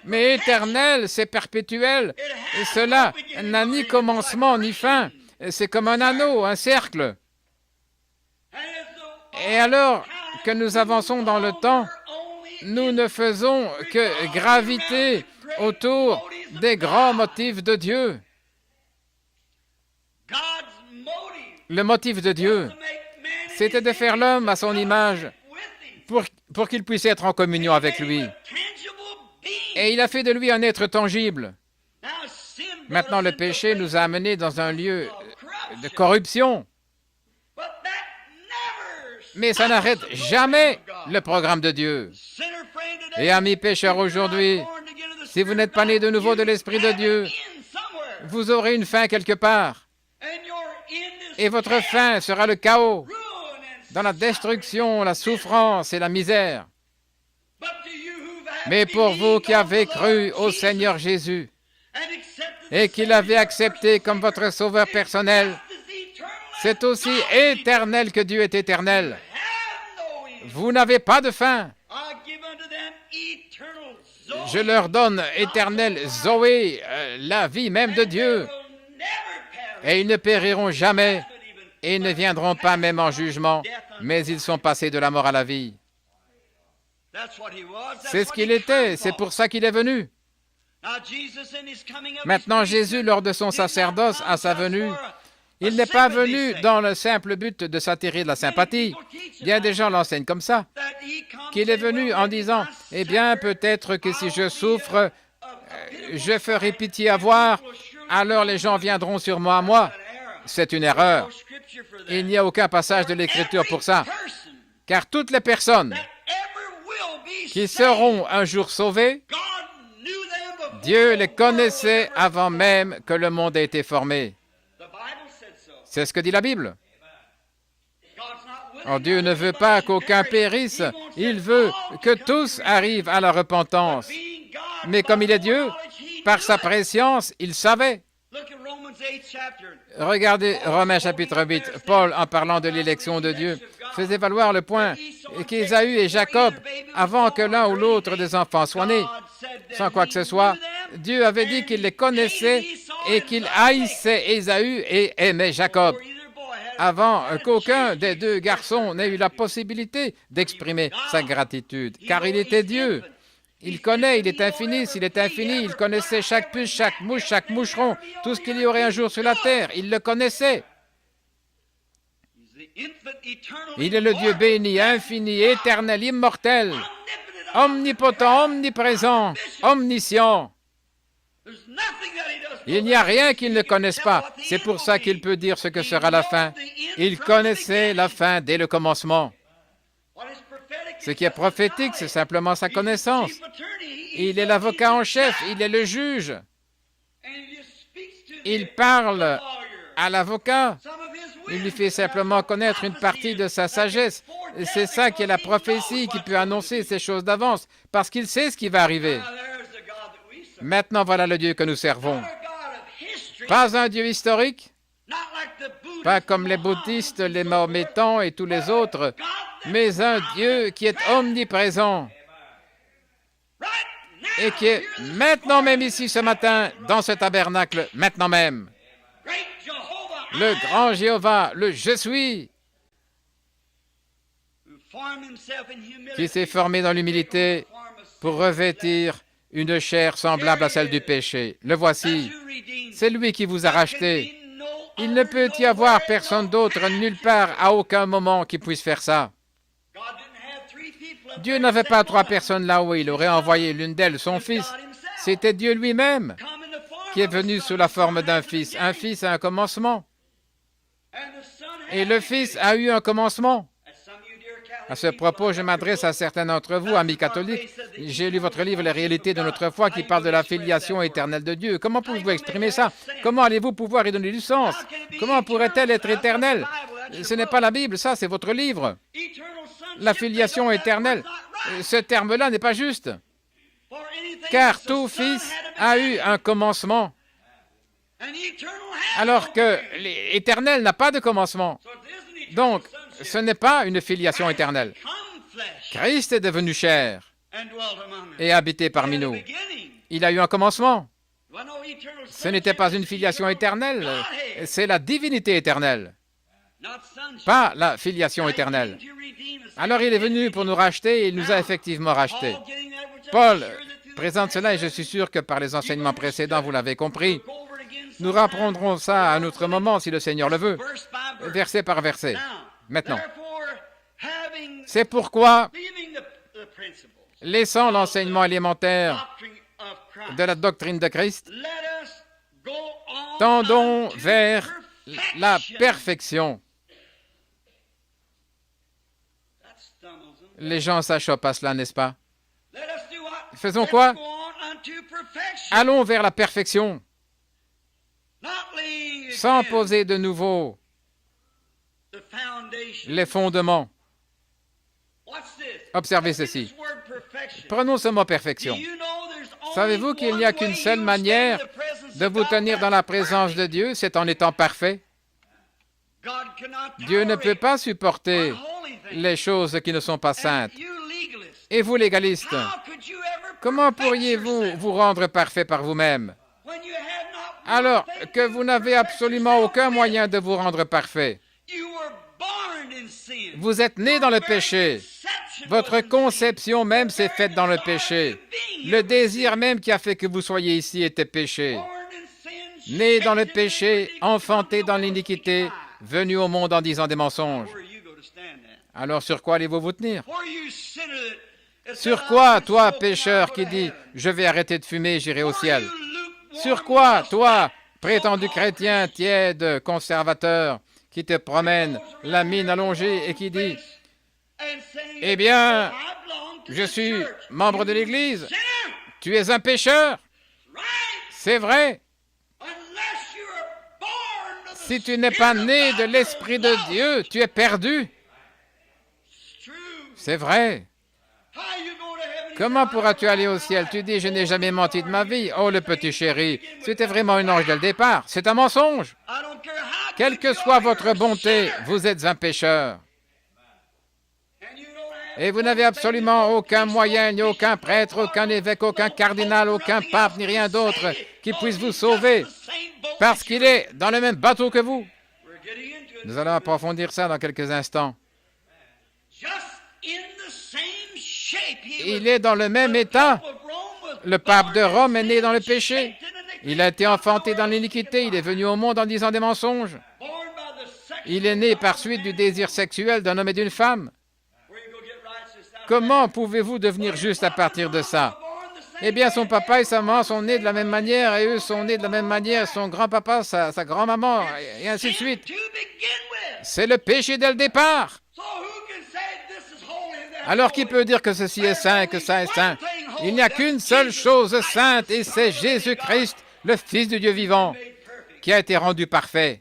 Mais éternel, c'est perpétuel. Et cela n'a ni commencement ni fin. C'est comme un anneau, un cercle. Et alors que nous avançons dans le temps, nous ne faisons que graviter autour des grands motifs de Dieu. Le motif de Dieu, c'était de faire l'homme à son image pour qu'il puisse être en communion avec lui. Et il a fait de lui un être tangible. Maintenant, le péché nous a amenés dans un lieu de corruption. Mais ça n'arrête jamais le programme de Dieu. Et amis pécheurs aujourd'hui, si vous n'êtes pas nés de nouveau de l'Esprit de Dieu, vous aurez une fin quelque part. Et votre fin sera le chaos, dans la destruction, la souffrance et la misère. Mais pour vous qui avez cru au Seigneur Jésus et qui l'avez accepté comme votre sauveur personnel, c'est aussi éternel que Dieu est éternel. Vous n'avez pas de fin. Je leur donne éternel Zoé, la vie même de Dieu. Et ils ne périront jamais, et ils ne viendront pas même en jugement, mais ils sont passés de la mort à la vie. C'est ce qu'il était, c'est pour ça qu'il est venu. Maintenant, Jésus, lors de son sacerdoce, à sa venue, il n'est pas venu dans le simple but de s'attirer de la sympathie. Bien des gens l'enseignent comme ça, qu'il est venu en disant, « Eh bien, peut-être que si je souffre, je ferai pitié à voir, alors les gens viendront sûrement à moi. » C'est une erreur. Il n'y a aucun passage de l'Écriture pour ça. Car toutes les personnes qui seront un jour sauvées, Dieu les connaissait avant même que le monde ait été formé. C'est ce que dit la Bible. Oh, Dieu ne veut pas qu'aucun périsse. Il veut que tous arrivent à la repentance. Mais comme il est Dieu, par sa préscience, il savait. Regardez Romains chapitre 8. Paul, en parlant de l'élection de Dieu, faisait valoir le point qu'Ésaü et Jacob, avant que l'un ou l'autre des enfants soit né, sans quoi que ce soit, Dieu avait dit qu'il les connaissait et qu'il haïssait Ésaü et aimait Jacob, avant qu'aucun des deux garçons n'ait eu la possibilité d'exprimer sa gratitude, car il était Dieu. Il connaît, il est infini. S'il est infini, il connaissait chaque puce, chaque mouche, chaque moucheron, tout ce qu'il y aurait un jour sur la terre. Il le connaissait. Il est le Dieu béni, infini, éternel, immortel, omnipotent, omniprésent, omniscient. Il n'y a rien qu'il ne connaisse pas. C'est pour ça qu'il peut dire ce que sera la fin. Il connaissait la fin dès le commencement. Ce qui est prophétique, c'est simplement sa connaissance. Il est l'avocat en chef, il est le juge. Il parle à l'avocat. Il lui fait simplement connaître une partie de sa sagesse. Et c'est ça qui est la prophétie, qui peut annoncer ces choses d'avance, parce qu'il sait ce qui va arriver. Maintenant, voilà le Dieu que nous servons. Pas un Dieu historique, pas comme les bouddhistes, les mahométans et tous les autres, mais un Dieu qui est omniprésent et qui est maintenant même ici ce matin, dans ce tabernacle, maintenant même. Le grand Jéhovah, le Je suis, qui s'est formé dans l'humilité pour revêtir une chair semblable à celle du péché. Le voici, c'est lui qui vous a racheté. Il ne peut y avoir personne d'autre nulle part à aucun moment qui puisse faire ça. Dieu n'avait pas 3 personnes là où il aurait envoyé l'une d'elles, son fils. C'était Dieu lui-même qui est venu sous la forme d'un fils. Un fils a un commencement. Et le fils a eu un commencement. À ce propos, je m'adresse à certains d'entre vous, amis catholiques. J'ai lu votre livre « Les réalités de notre foi » qui parle de la filiation éternelle de Dieu. Comment pouvez-vous exprimer ça? Comment allez-vous pouvoir y donner du sens? Comment pourrait-elle être éternelle? Ce n'est pas la Bible, ça, c'est votre livre. La filiation éternelle, ce terme-là n'est pas juste. Car tout fils a eu un commencement, alors que l'éternel n'a pas de commencement. Donc, ce n'est pas une filiation éternelle. Christ est devenu chair et a habité parmi nous. Il a eu un commencement. Ce n'était pas une filiation éternelle, c'est la divinité éternelle, pas la filiation éternelle. Alors il est venu pour nous racheter et il nous a effectivement rachetés. Paul présente cela et je suis sûr que par les enseignements précédents, vous l'avez compris. Nous reprendrons ça à un autre moment si le Seigneur le veut, verset par verset. Maintenant, c'est pourquoi, laissant l'enseignement élémentaire de la doctrine de Christ, tendons vers la perfection. Les gens s'achoppent à cela, n'est-ce pas? Faisons quoi? Allons vers la perfection, sans poser de nouveau les fondements. Observez ceci. Prenons ce mot perfection. Savez-vous qu'il n'y a qu'une seule manière de vous tenir dans la présence de Dieu, c'est en étant parfait? Dieu ne peut pas supporter les choses qui ne sont pas saintes. Et vous, légalistes, comment pourriez-vous vous rendre parfait par vous-même, alors que vous n'avez absolument aucun moyen de vous rendre parfait? Vous êtes né dans le péché. Votre conception même s'est faite dans le péché. Le désir même qui a fait que vous soyez ici était péché. Né dans le péché, enfanté dans l'iniquité, venu au monde en disant des mensonges. Alors sur quoi allez-vous vous tenir? Sur quoi, toi, pécheur, qui dis « Je vais arrêter de fumer, j'irai au ciel » ? Sur quoi, toi, prétendu chrétien, tiède, conservateur, qui te promène la mine allongée et qui dit « Eh bien, je suis membre de l'Église. Tu es un pécheur. » C'est vrai. Si tu n'es pas né de l'Esprit de Dieu, tu es perdu. C'est vrai. Comment pourras-tu aller au ciel? Tu dis, je n'ai jamais menti de ma vie. Oh, le petit chéri, c'était vraiment un ange dès le départ. C'est un mensonge. Quelle que soit votre bonté, vous êtes un pécheur. Et vous n'avez absolument aucun moyen, ni aucun prêtre, aucun évêque, aucun cardinal, aucun pape, ni rien d'autre qui puisse vous sauver, parce qu'il est dans le même bateau que vous. Nous allons approfondir ça dans quelques instants. Il est dans le même état. Le pape de Rome est né dans le péché. Il a été enfanté dans l'iniquité. Il est venu au monde en disant des mensonges. Il est né par suite du désir sexuel d'un homme et d'une femme. Comment pouvez-vous devenir juste à partir de ça? Eh bien, son papa et sa maman sont nés de la même manière, et eux sont nés de la même manière, son grand-papa, sa grand-maman, et ainsi de suite. C'est le péché dès le départ. Alors qui peut dire que ceci est saint et que ça est saint? Il n'y a qu'une seule chose sainte et c'est Jésus-Christ, le Fils du Dieu vivant, qui a été rendu parfait.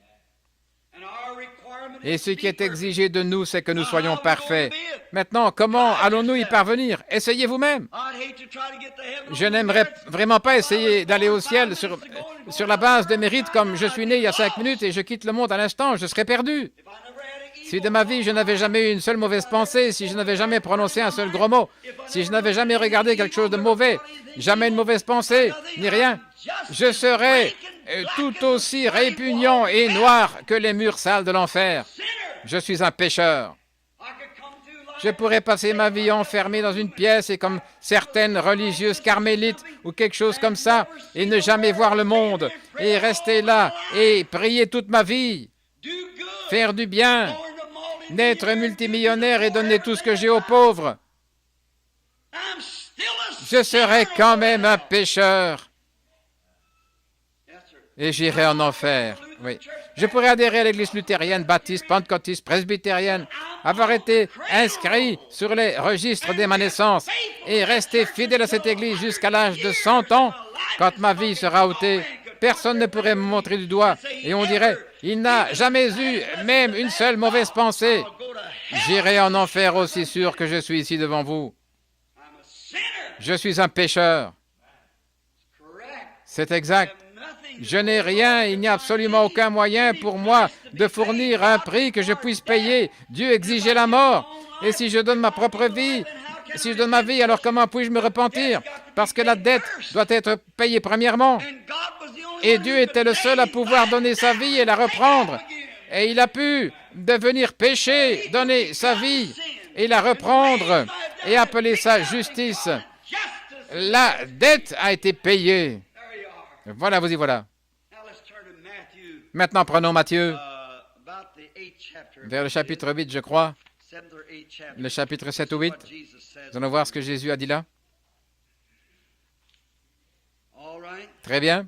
Et ce qui est exigé de nous, c'est que nous soyons parfaits. Maintenant, comment allons-nous y parvenir? Essayez vous-même. Je n'aimerais vraiment pas essayer d'aller au ciel sur la base de mérite comme je suis né il y a 5 minutes et je quitte le monde à l'instant. Je serais perdu. Si de ma vie, je n'avais jamais eu une seule mauvaise pensée, si je n'avais jamais prononcé un seul gros mot, si je n'avais jamais regardé quelque chose de mauvais, jamais une mauvaise pensée, ni rien, je serais tout aussi répugnant et noir que les murs sales de l'enfer. Je suis un pécheur. Je pourrais passer ma vie enfermé dans une pièce et comme certaines religieuses carmélites ou quelque chose comme ça, et ne jamais voir le monde, et rester là et prier toute ma vie, faire du bien, naître multimillionnaire et donner tout ce que j'ai aux pauvres. Je serai quand même un pécheur. Et j'irai en enfer. Oui. Je pourrais adhérer à l'église luthérienne, baptiste, pentecôtiste, presbytérienne, avoir été inscrit sur les registres dès ma naissance et rester fidèle à cette église jusqu'à l'âge de 100 ans. Quand ma vie sera ôtée, personne ne pourrait me montrer du doigt et on dirait, il n'a jamais eu même une seule mauvaise pensée. J'irai en enfer aussi sûr que je suis ici devant vous. Je suis un pécheur. C'est exact. Je n'ai rien, il n'y a absolument aucun moyen pour moi de fournir un prix que je puisse payer. Dieu exigeait la mort. Et si je donne ma propre vie, si je donne ma vie, alors comment puis-je me repentir? Parce que la dette doit être payée premièrement. Et Dieu était le seul à pouvoir donner sa vie et la reprendre. Et il a pu devenir péché, donner sa vie et la reprendre et appeler ça justice. La dette a été payée. Voilà, vous y voilà. Maintenant, prenons Matthieu, vers le chapitre 8, je crois, le chapitre 7 ou 8. Nous allons voir ce que Jésus a dit là. Très bien.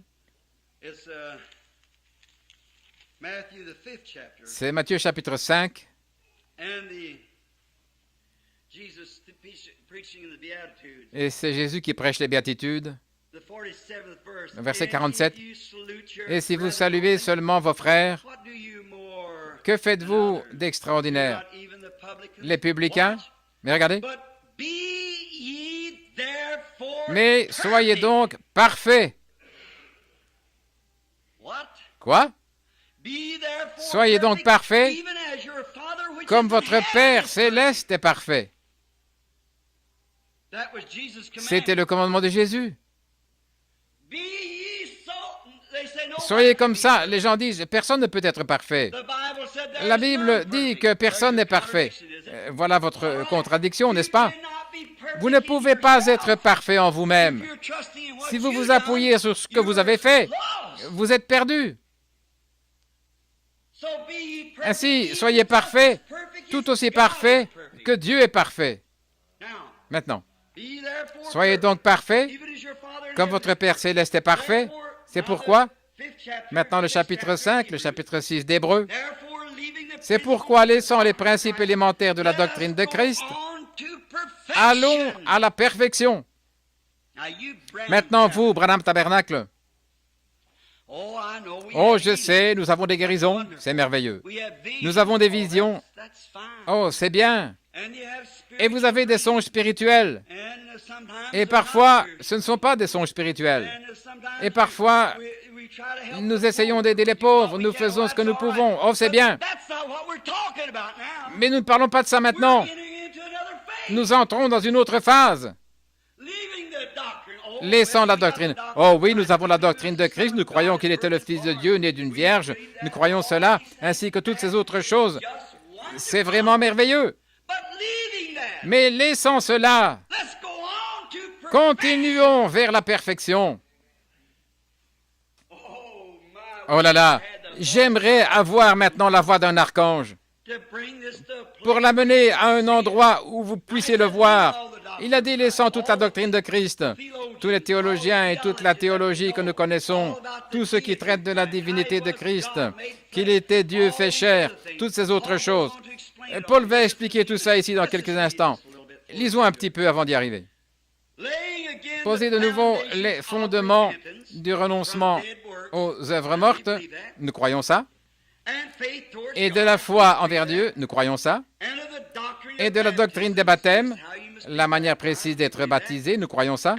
C'est Matthieu chapitre 5. Et c'est Jésus qui prêche les béatitudes. Verset 47. Et si vous saluez seulement vos frères, que faites-vous d'extraordinaire? Les publicains? Mais regardez. Mais soyez donc parfaits. Quoi? Soyez donc parfaits, comme votre Père céleste est parfait. C'était le commandement de Jésus. Soyez comme ça. Les gens disent, personne ne peut être parfait. La Bible dit que personne n'est parfait. Voilà votre contradiction, n'est-ce pas? Vous ne pouvez pas être parfait en vous-même. Si vous vous appuyez sur ce que vous avez fait, vous êtes perdu. Ainsi, soyez parfaits, tout aussi parfaits que Dieu est parfait. Maintenant, soyez donc parfaits, comme votre Père céleste est parfait. C'est pourquoi, maintenant le chapitre 5, le chapitre 6 d'Hébreux, c'est pourquoi, laissant les principes élémentaires de la doctrine de Christ, allons à la perfection. Maintenant, vous, Branham Tabernacle, oh, je sais, nous avons des guérisons, c'est merveilleux. Nous avons des visions, oh, c'est bien. Et vous avez des songes spirituels. Et parfois, ce ne sont pas des songes spirituels. Et parfois, nous essayons d'aider les pauvres, nous faisons ce que nous pouvons. Oh, c'est bien. Mais nous ne parlons pas de ça maintenant. Nous entrons dans une autre phase. Laissant la doctrine. Oh oui, nous avons la doctrine de Christ, nous croyons qu'il était le Fils de Dieu, né d'une vierge. Nous croyons cela, ainsi que toutes ces autres choses. C'est vraiment merveilleux. Mais laissant cela, continuons vers la perfection. Oh là là, j'aimerais avoir maintenant la voix d'un archange pour l'amener à un endroit où vous puissiez le voir. Il a dit, laissant toute la doctrine de Christ, tous les théologiens et toute la théologie que nous connaissons, tout ce qui traite de la divinité de Christ, qu'il était Dieu fait chair, toutes ces autres choses. Paul va expliquer tout ça ici dans quelques instants. lisons un petit peu avant d'y arriver. Poser de nouveau les fondements du renoncement aux œuvres mortes, nous croyons ça, et de la foi envers Dieu, nous croyons ça, et de la doctrine des baptêmes, la manière précise d'être baptisé, nous croyons ça,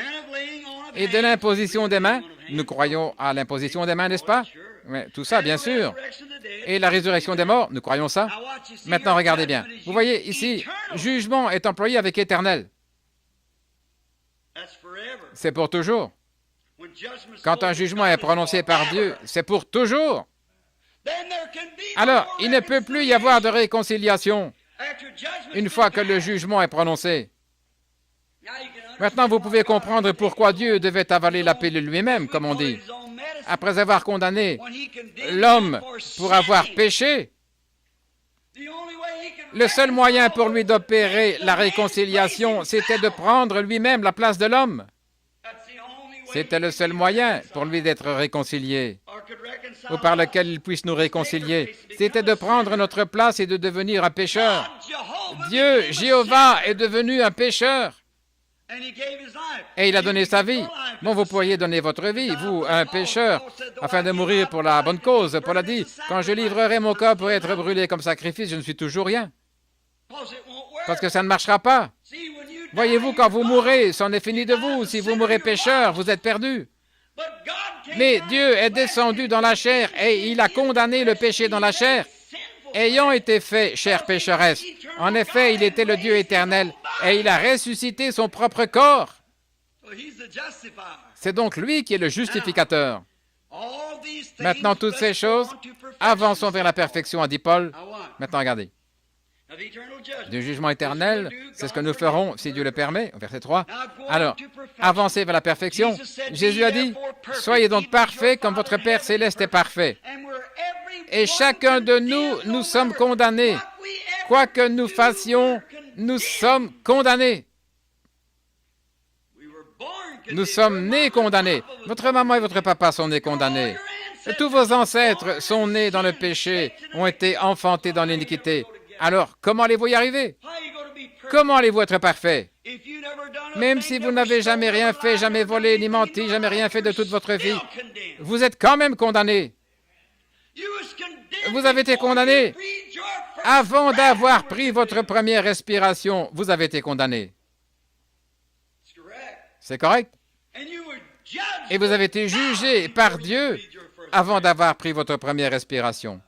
et de l'imposition des mains, nous croyons à l'imposition des mains, n'est-ce pas? Ouais, tout ça, bien sûr. Et la résurrection des morts, nous croyons ça. Maintenant, regardez bien. Vous voyez ici, jugement est employé avec éternel. C'est pour toujours. Quand un jugement est prononcé par Dieu, c'est pour toujours. Alors, il ne peut plus y avoir de réconciliation une fois que le jugement est prononcé. Maintenant, vous pouvez comprendre pourquoi Dieu devait avaler la pilule lui-même, comme on dit. Après avoir condamné l'homme pour avoir péché, le seul moyen pour lui d'opérer la réconciliation, c'était de prendre lui-même la place de l'homme. C'était le seul moyen pour lui d'être réconcilié, ou par lequel il puisse nous réconcilier. C'était de prendre notre place et de devenir un pécheur. Dieu, Jéhovah, est devenu un pécheur. Et il a donné sa vie. Bon, vous pourriez donner votre vie, vous, un pécheur, afin de mourir pour la bonne cause. Paul a dit, quand je livrerai mon corps pour être brûlé comme sacrifice, je ne suis toujours rien. Parce que ça ne marchera pas. Voyez-vous, quand vous mourrez, c'en est fini de vous. Si vous mourrez pécheur, vous êtes perdu. Mais Dieu est descendu dans la chair et il a condamné le péché dans la chair, ayant été fait chair pécheresse. En effet, il était le Dieu éternel et il a ressuscité son propre corps. C'est donc lui qui est le justificateur. Maintenant, toutes ces choses avançons vers la perfection, a dit Paul. Maintenant, regardez. Du jugement éternel, c'est ce que nous ferons, si Dieu le permet, au verset 3. Alors, avancez vers la perfection. Jésus a dit, « Soyez donc parfaits comme votre Père céleste est parfait. » Et chacun de nous, nous sommes condamnés. Quoi que nous fassions, nous sommes condamnés. Nous sommes nés condamnés. Votre maman et votre papa sont nés condamnés. Tous vos ancêtres sont nés dans le péché, ont été enfantés dans l'iniquité. Alors, comment allez-vous y arriver? Comment allez-vous être parfait? Même si vous n'avez jamais rien fait, jamais volé, ni menti, jamais rien fait de toute votre vie, vous êtes quand même condamné. Vous avez été condamné avant d'avoir pris votre première respiration. Vous avez été condamné. C'est correct? Et vous avez été jugé par Dieu avant d'avoir pris votre première respiration.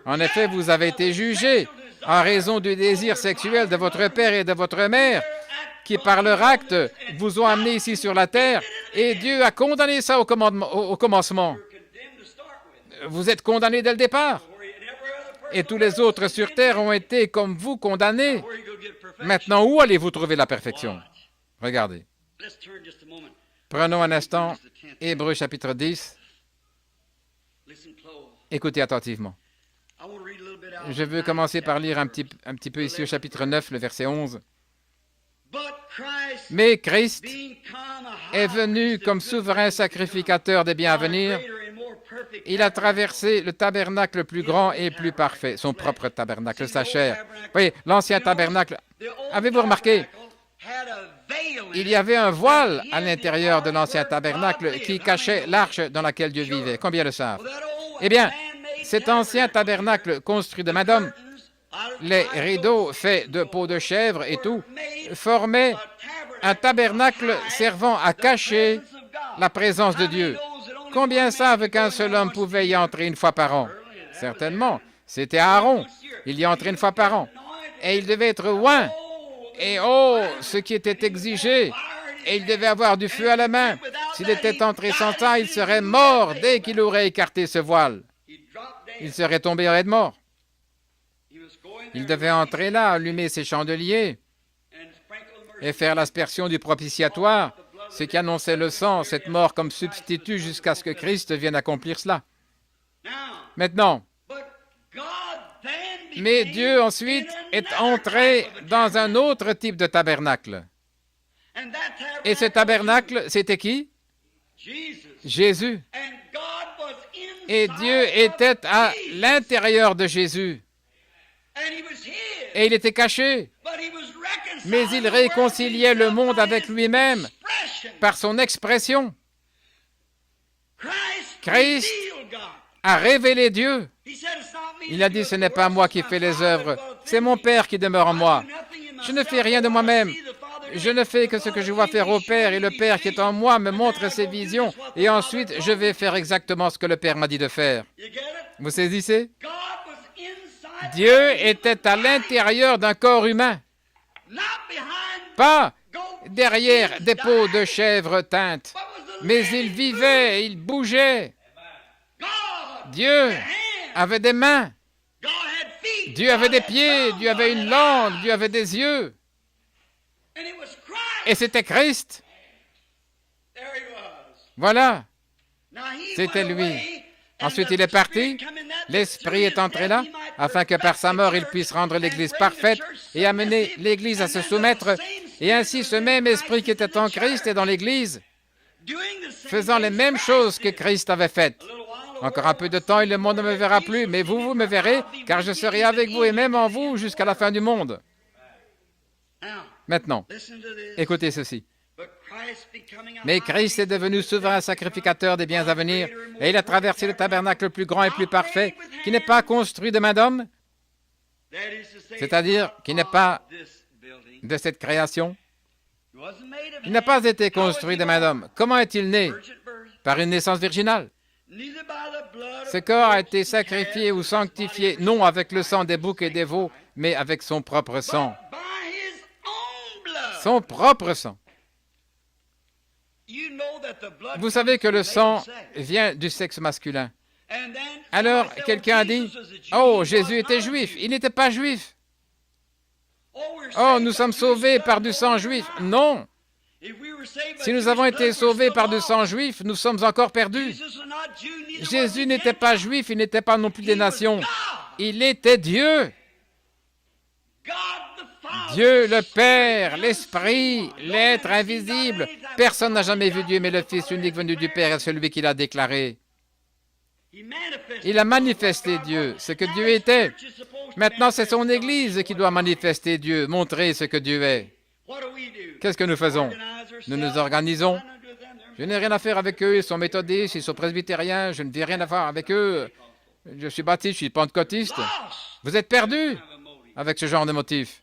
En effet, vous avez été jugé en raison du désir sexuel de votre père et de votre mère, qui par leur acte vous ont amené ici sur la terre, et Dieu a condamné ça au commencement. Vous êtes condamné dès le départ. Et tous les autres sur terre ont été comme vous condamnés. Maintenant, où allez-vous trouver la perfection? Regardez. Prenons un instant Hébreux chapitre 10. Écoutez attentivement. Je veux commencer par lire un petit peu ici au chapitre 9, le verset 11. Mais Christ est venu comme souverain sacrificateur des biens à venir. Il a traversé le tabernacle plus grand et plus parfait, son propre tabernacle, sa chair. Vous voyez, l'ancien tabernacle, avez-vous remarqué, il y avait un voile à l'intérieur de l'ancien tabernacle qui cachait l'arche dans laquelle Dieu vivait. Combien le savent? Eh bien, cet ancien tabernacle construit de main d'homme, les rideaux faits de peau de chèvre et tout, formaient un tabernacle servant à cacher la présence de Dieu. Combien savent qu'un seul homme pouvait y entrer une fois par an? Certainement, c'était Aaron. Il y entrait une fois par an. Et il devait être oint. Et oh, ce qui était exigé. Et il devait avoir du feu à la main. S'il était entré sans ça, il serait mort dès qu'il aurait écarté ce voile. Il serait tombé raide mort. Il devait entrer là, allumer ses chandeliers et faire l'aspersion du propitiatoire, ce qui annonçait le sang, cette mort comme substitut jusqu'à ce que Christ vienne accomplir cela. Maintenant, mais Dieu ensuite est entré dans un autre type de tabernacle. Et ce tabernacle, c'était qui? Jésus. Et Dieu était à l'intérieur de Jésus. Et il était caché. mais il réconciliait le monde avec lui-même par son expression. Christ a révélé Dieu. Il a dit, ce n'est pas moi qui fais les œuvres, c'est mon Père qui demeure en moi. Je ne fais rien de moi-même. Je ne fais que ce que je vois faire au Père, et le Père qui est en moi me montre ses visions, et ensuite je vais faire exactement ce que le Père m'a dit de faire. Vous saisissez? Dieu était à l'intérieur d'un corps humain, pas derrière des peaux de chèvre teintes, mais il vivait, il bougeait. Dieu avait des mains, Dieu avait des pieds, Dieu avait une langue, Dieu avait des yeux. Et c'était Christ. Voilà, c'était lui. Ensuite, il est parti. L'Esprit est entré là, afin que par sa mort, il puisse rendre l'Église parfaite et amener l'Église à se soumettre. Et ainsi, ce même Esprit qui était en Christ est dans l'Église, faisant les mêmes choses que Christ avait faites. Encore un peu de temps et le monde ne me verra plus, mais vous me verrez, car je serai avec vous et même en vous jusqu'à la fin du monde. Maintenant, écoutez ceci. Mais Christ est devenu souverain sacrificateur des biens à venir, et il a traversé le tabernacle plus grand et plus parfait, qui n'est pas construit de main d'homme, c'est-à-dire qui n'est pas de cette création. Il n'a pas été construit de main d'homme. Comment est-il né? Par une naissance virginale. Ce corps a été sacrifié ou sanctifié, non avec le sang des boucs et des veaux, mais avec son propre sang. Son propre sang. Vous savez que le sang vient du sexe masculin. Alors, quelqu'un a dit, « Oh, Jésus était juif. » Il n'était pas juif. « Oh, nous sommes sauvés par du sang juif. » Non. Si nous avons été sauvés par du sang juif, nous sommes encore perdus. Jésus n'était pas juif, il n'était pas non plus des nations. Il était Dieu. Dieu le Père, l'Esprit, l'être invisible. Personne n'a jamais vu Dieu, mais le Fils unique venu du Père est celui qui l'a déclaré. Il a manifesté Dieu, ce que Dieu était. Maintenant, c'est son Église qui doit manifester Dieu, montrer ce que Dieu est. Qu'est-ce que nous faisons? Nous nous organisons. Je n'ai rien à faire avec eux, ils sont méthodistes, ils sont presbytériens, je ne vis rien à faire avec eux. Je suis baptiste, je suis pentecôtiste. Vous êtes perdus avec ce genre de motif.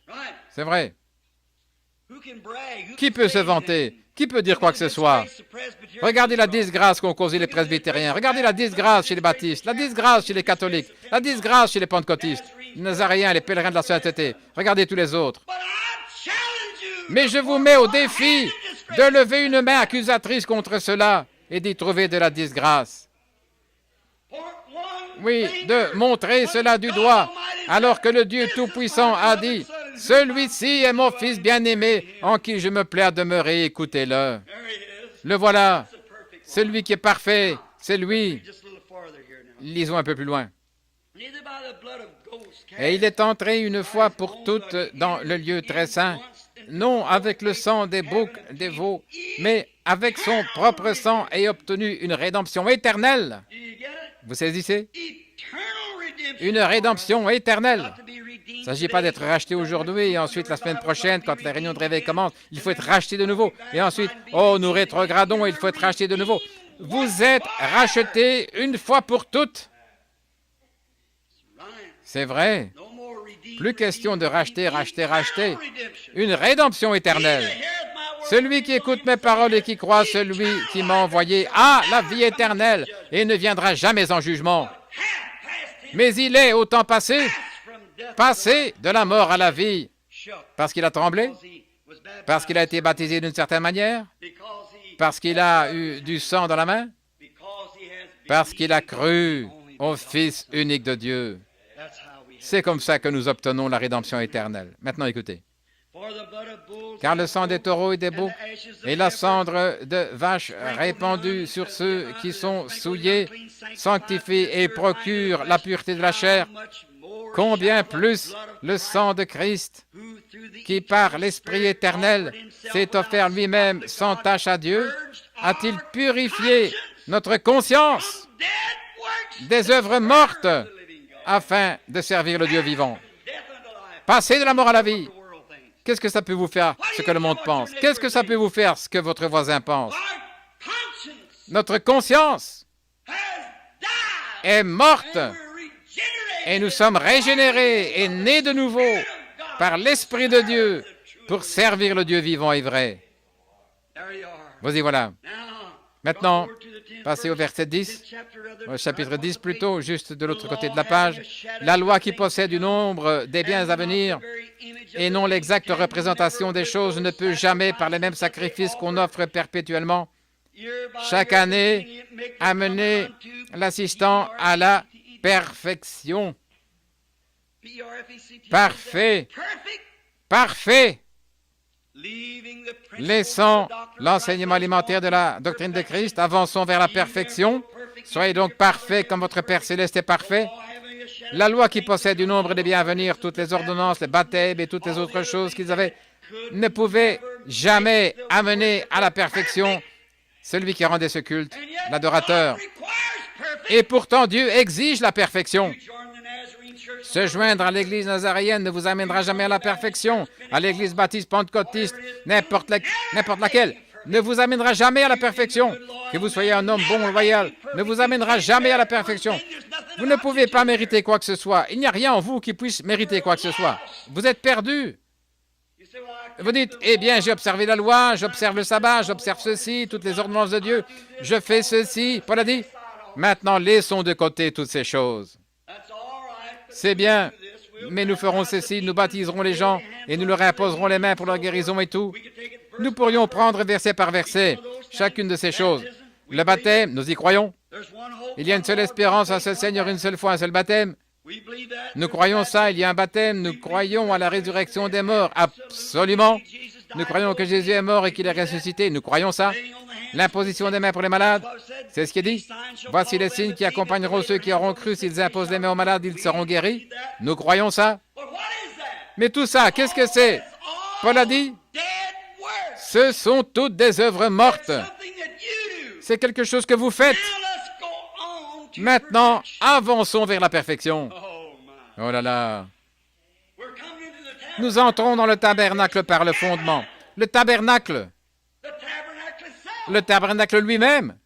C'est vrai. Qui peut se vanter? Qui peut dire quoi que ce soit? Regardez la disgrâce qu'ont causé les presbytériens. Regardez la disgrâce chez les baptistes, la disgrâce chez les catholiques, la disgrâce chez les pentecôtistes, les nazaréens, les pèlerins de la sainteté. Regardez tous les autres. Mais je vous mets au défi de lever une main accusatrice contre cela et d'y trouver de la disgrâce. Oui, de montrer cela du doigt, alors que le Dieu Tout-Puissant a dit, « Celui-ci est mon Fils bien-aimé, en qui je me plais à demeurer, écoutez-le. » Le voilà, celui qui est parfait, c'est lui. Lisons un peu plus loin. Et il est entré une fois pour toutes dans le lieu très saint, non avec le sang des boucs, des veaux, mais avec son propre sang et obtenu une rédemption éternelle. Vous saisissez? Une rédemption éternelle. Il ne s'agit pas d'être racheté aujourd'hui et ensuite la semaine prochaine, quand les réunions de réveil commencent, il faut être racheté de nouveau. Et ensuite, oh, nous rétrogradons et il faut être racheté de nouveau. Vous êtes rachetés une fois pour toutes. C'est vrai. Plus question de racheter, racheter, racheter. Une rédemption éternelle. Celui qui écoute mes paroles et qui croit celui qui m'a envoyé a la vie éternelle et ne viendra jamais en jugement. Mais il est au temps passé de la mort à la vie. Parce qu'il a tremblé? Parce qu'il a été baptisé d'une certaine manière? Parce qu'il a eu du sang dans la main? Parce qu'il a cru au Fils unique de Dieu. C'est comme ça que nous obtenons la rédemption éternelle. Maintenant, écoutez. Car le sang des taureaux et des boucs et la cendre de vache répandue sur ceux qui sont souillés sanctifie et procure la pureté de la chair, combien plus le sang de Christ, qui par l'Esprit éternel s'est offert lui-même sans tache à Dieu, a-t-il purifié notre conscience des œuvres mortes afin de servir le Dieu vivant. Passer de la mort à la vie. Qu'est-ce que ça peut vous faire ce que le monde pense? Qu'est-ce que ça peut vous faire ce que votre voisin pense? Notre conscience est morte et nous sommes régénérés et nés de nouveau par l'Esprit de Dieu pour servir le Dieu vivant et vrai. Voici, voilà. Maintenant, passez au verset 10, au chapitre 10 plutôt, juste de l'autre côté de la page. La loi qui possède une ombre des biens à venir et non l'exacte représentation des choses ne peut jamais, par les mêmes sacrifices qu'on offre perpétuellement, chaque année, amener l'assistant à la perfection. Parfait. Parfait. Laissant l'enseignement alimentaire de la doctrine de Christ, avançons vers la perfection. Soyez donc parfaits comme votre Père céleste est parfait. La loi qui possède du nombre des biens à venir, toutes les ordonnances, les baptêmes et toutes les autres choses qu'ils avaient, ne pouvait jamais amener à la perfection celui qui rendait ce culte, l'adorateur. Et pourtant, Dieu exige la perfection. Se joindre à l'Église nazaréenne ne vous amènera jamais à la perfection. À l'Église baptiste, pentecôtiste, n'importe laquelle, ne vous amènera jamais à la perfection. Que vous soyez un homme bon, loyal, ne vous amènera jamais à la perfection. Vous ne pouvez pas mériter quoi que ce soit. Il n'y a rien en vous qui puisse mériter quoi que ce soit. Vous êtes perdu. Vous dites, eh bien, j'ai observé la loi, j'observe le sabbat, j'observe ceci, toutes les ordonnances de Dieu, je fais ceci. Paul a dit, maintenant, laissons de côté toutes ces choses. C'est bien, mais nous ferons ceci, nous baptiserons les gens et nous leur imposerons les mains pour leur guérison et tout. Nous pourrions prendre verset par verset chacune de ces choses. Le baptême, nous y croyons. Il y a une seule espérance, un seul Seigneur, une seule foi, un seul baptême. Nous croyons ça, il y a un baptême. Nous croyons à la résurrection des morts, absolument. Nous croyons que Jésus est mort et qu'il est ressuscité. Nous croyons ça. L'imposition des mains pour les malades, c'est ce qui est dit. Voici les signes qui accompagneront ceux qui auront cru. S'ils imposent les mains aux malades, ils seront guéris. Nous croyons ça. Mais tout ça, qu'est-ce que c'est? Paul a dit, ce sont toutes des œuvres mortes. C'est quelque chose que vous faites. Maintenant, avançons vers la perfection. Oh là là. Nous entrons dans le tabernacle par le fondement. Le tabernacle lui-même.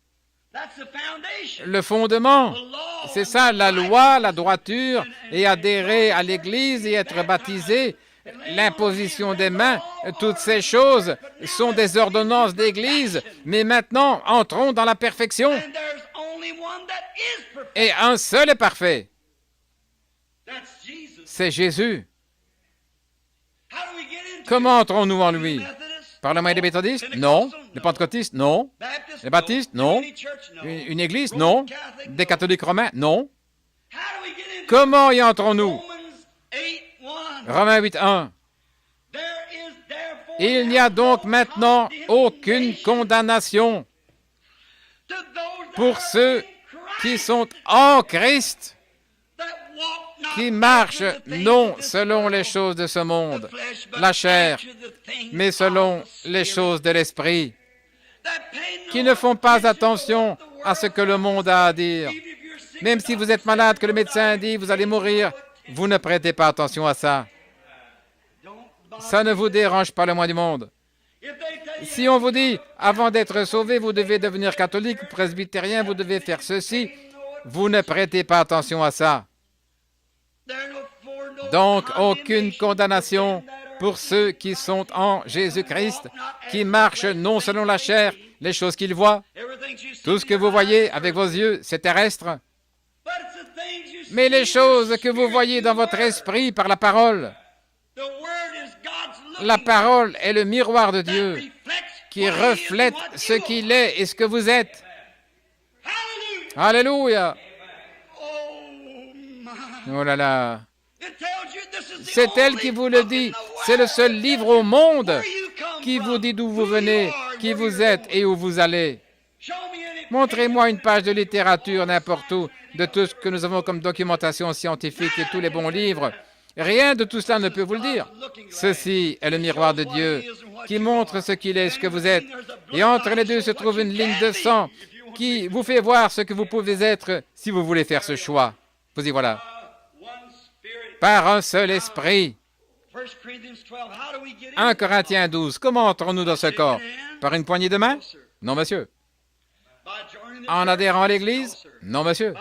Le fondement. C'est ça, la loi, la droiture, et adhérer à l'Église et être baptisé. L'imposition des mains, toutes ces choses sont des ordonnances d'Église. Mais maintenant, entrons dans la perfection. Et un seul est parfait. C'est Jésus. Comment entrons-nous en lui? Par le moyen des méthodistes? Non. Les pentecôtistes? Non. Les baptistes? Non. Une église? Non. Des catholiques romains? Non. Comment y entrons-nous? Romains 8:1. Il n'y a donc maintenant aucune condamnation pour ceux qui sont en Christ, qui marchent non selon les choses de ce monde, la chair, mais selon les choses de l'esprit, qui ne font pas attention à ce que le monde a à dire. Même si vous êtes malade, que le médecin dit vous allez mourir, vous ne prêtez pas attention à ça. Ça ne vous dérange pas le moins du monde. Si on vous dit, avant d'être sauvé, vous devez devenir catholique, presbytérien, vous devez faire ceci, vous ne prêtez pas attention à ça. Donc, aucune condamnation pour ceux qui sont en Jésus-Christ, qui marchent non selon la chair, les choses qu'ils voient. Tout ce que vous voyez avec vos yeux, c'est terrestre. Mais les choses que vous voyez dans votre esprit par la parole, la parole est le miroir de Dieu qui reflète ce qu'il est et ce que vous êtes. Alléluia! Oh là là! C'est elle qui vous le dit. C'est le seul livre au monde qui vous dit d'où vous venez, qui vous êtes et où vous allez. Montrez-moi une page de littérature n'importe où, de tout ce que nous avons comme documentation scientifique et tous les bons livres. Rien de tout cela ne peut vous le dire. Ceci est le miroir de Dieu qui montre ce qu'il est, ce que vous êtes. Et entre les deux se trouve une ligne de sang qui vous fait voir ce que vous pouvez être si vous voulez faire ce choix. Vous y voilà. Par un seul esprit. 1 Corinthiens 12. Comment entrons-nous dans ce corps? Par une poignée de main? Non, monsieur. En adhérant à l'Église? Non, monsieur.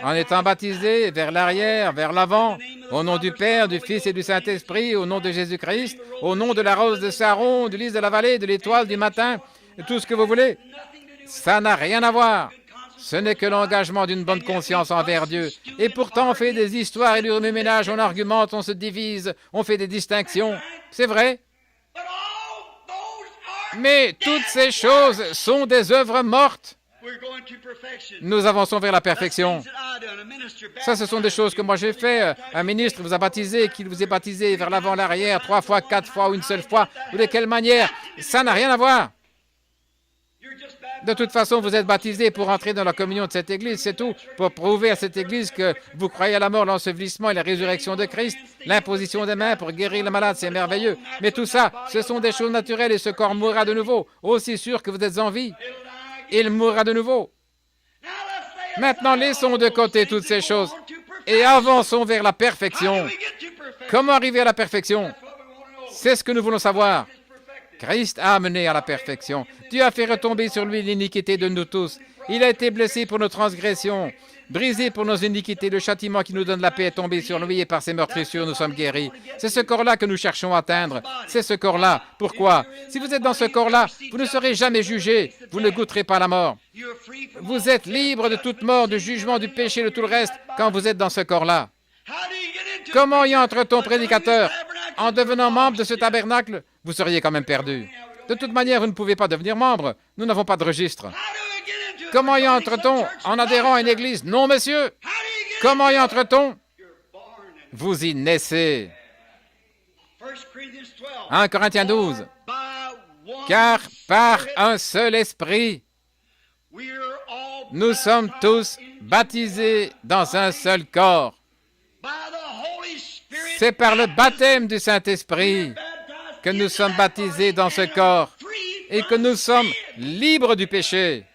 En étant baptisé vers l'arrière, vers l'avant, au nom du Père, du Fils et du Saint-Esprit, au nom de Jésus-Christ, au nom de la rose de Saron, du lys de la vallée, de l'étoile du matin, tout ce que vous voulez. Ça n'a rien à voir. Ce n'est que l'engagement d'une bonne conscience envers Dieu. Et pourtant, on fait des histoires et du remue-ménage, on argumente, on se divise, on fait des distinctions. C'est vrai. Mais toutes ces choses sont des œuvres mortes. Nous avançons vers la perfection. Ça, ce sont des choses que moi j'ai fait. Un ministre vous a baptisé, qu'il vous ait baptisé vers l'avant, l'arrière, 3 fois, 4 fois ou une seule fois, ou de quelle manière. Ça n'a rien à voir. De toute façon, vous êtes baptisé pour entrer dans la communion de cette Église, c'est tout, pour prouver à cette Église que vous croyez à la mort, l'ensevelissement et la résurrection de Christ, l'imposition des mains pour guérir le malade, c'est merveilleux. Mais tout ça, ce sont des choses naturelles et ce corps mourra de nouveau. Aussi sûr que vous êtes en vie, il mourra de nouveau. Maintenant, laissons de côté toutes ces choses et avançons vers la perfection. Comment arriver à la perfection? C'est ce que nous voulons savoir. Christ a amené à la perfection. Dieu a fait retomber sur lui l'iniquité de nous tous. Il a été blessé pour nos transgressions, brisé pour nos iniquités. Le châtiment qui nous donne la paix est tombé sur lui et par ses meurtrissures, nous sommes guéris. C'est ce corps-là que nous cherchons à atteindre. C'est ce corps-là. Pourquoi? Si vous êtes dans ce corps-là, vous ne serez jamais jugé. Vous ne goûterez pas la mort. Vous êtes libre de toute mort, du jugement, du péché, de tout le reste, quand vous êtes dans ce corps-là. Comment y entre-t-on, prédicateur? En devenant membre de ce tabernacle, vous seriez quand même perdu. De toute manière, vous ne pouvez pas devenir membre. Nous n'avons pas de registre. Comment y entre-t-on? En adhérant à une église? Non, monsieur. Comment y entre-t-on? Vous y naissez. 1 Corinthiens 12. Car par un seul esprit, nous sommes tous baptisés dans un seul corps. C'est par le baptême du Saint-Esprit que nous sommes baptisés dans ce corps et que nous sommes libres du péché.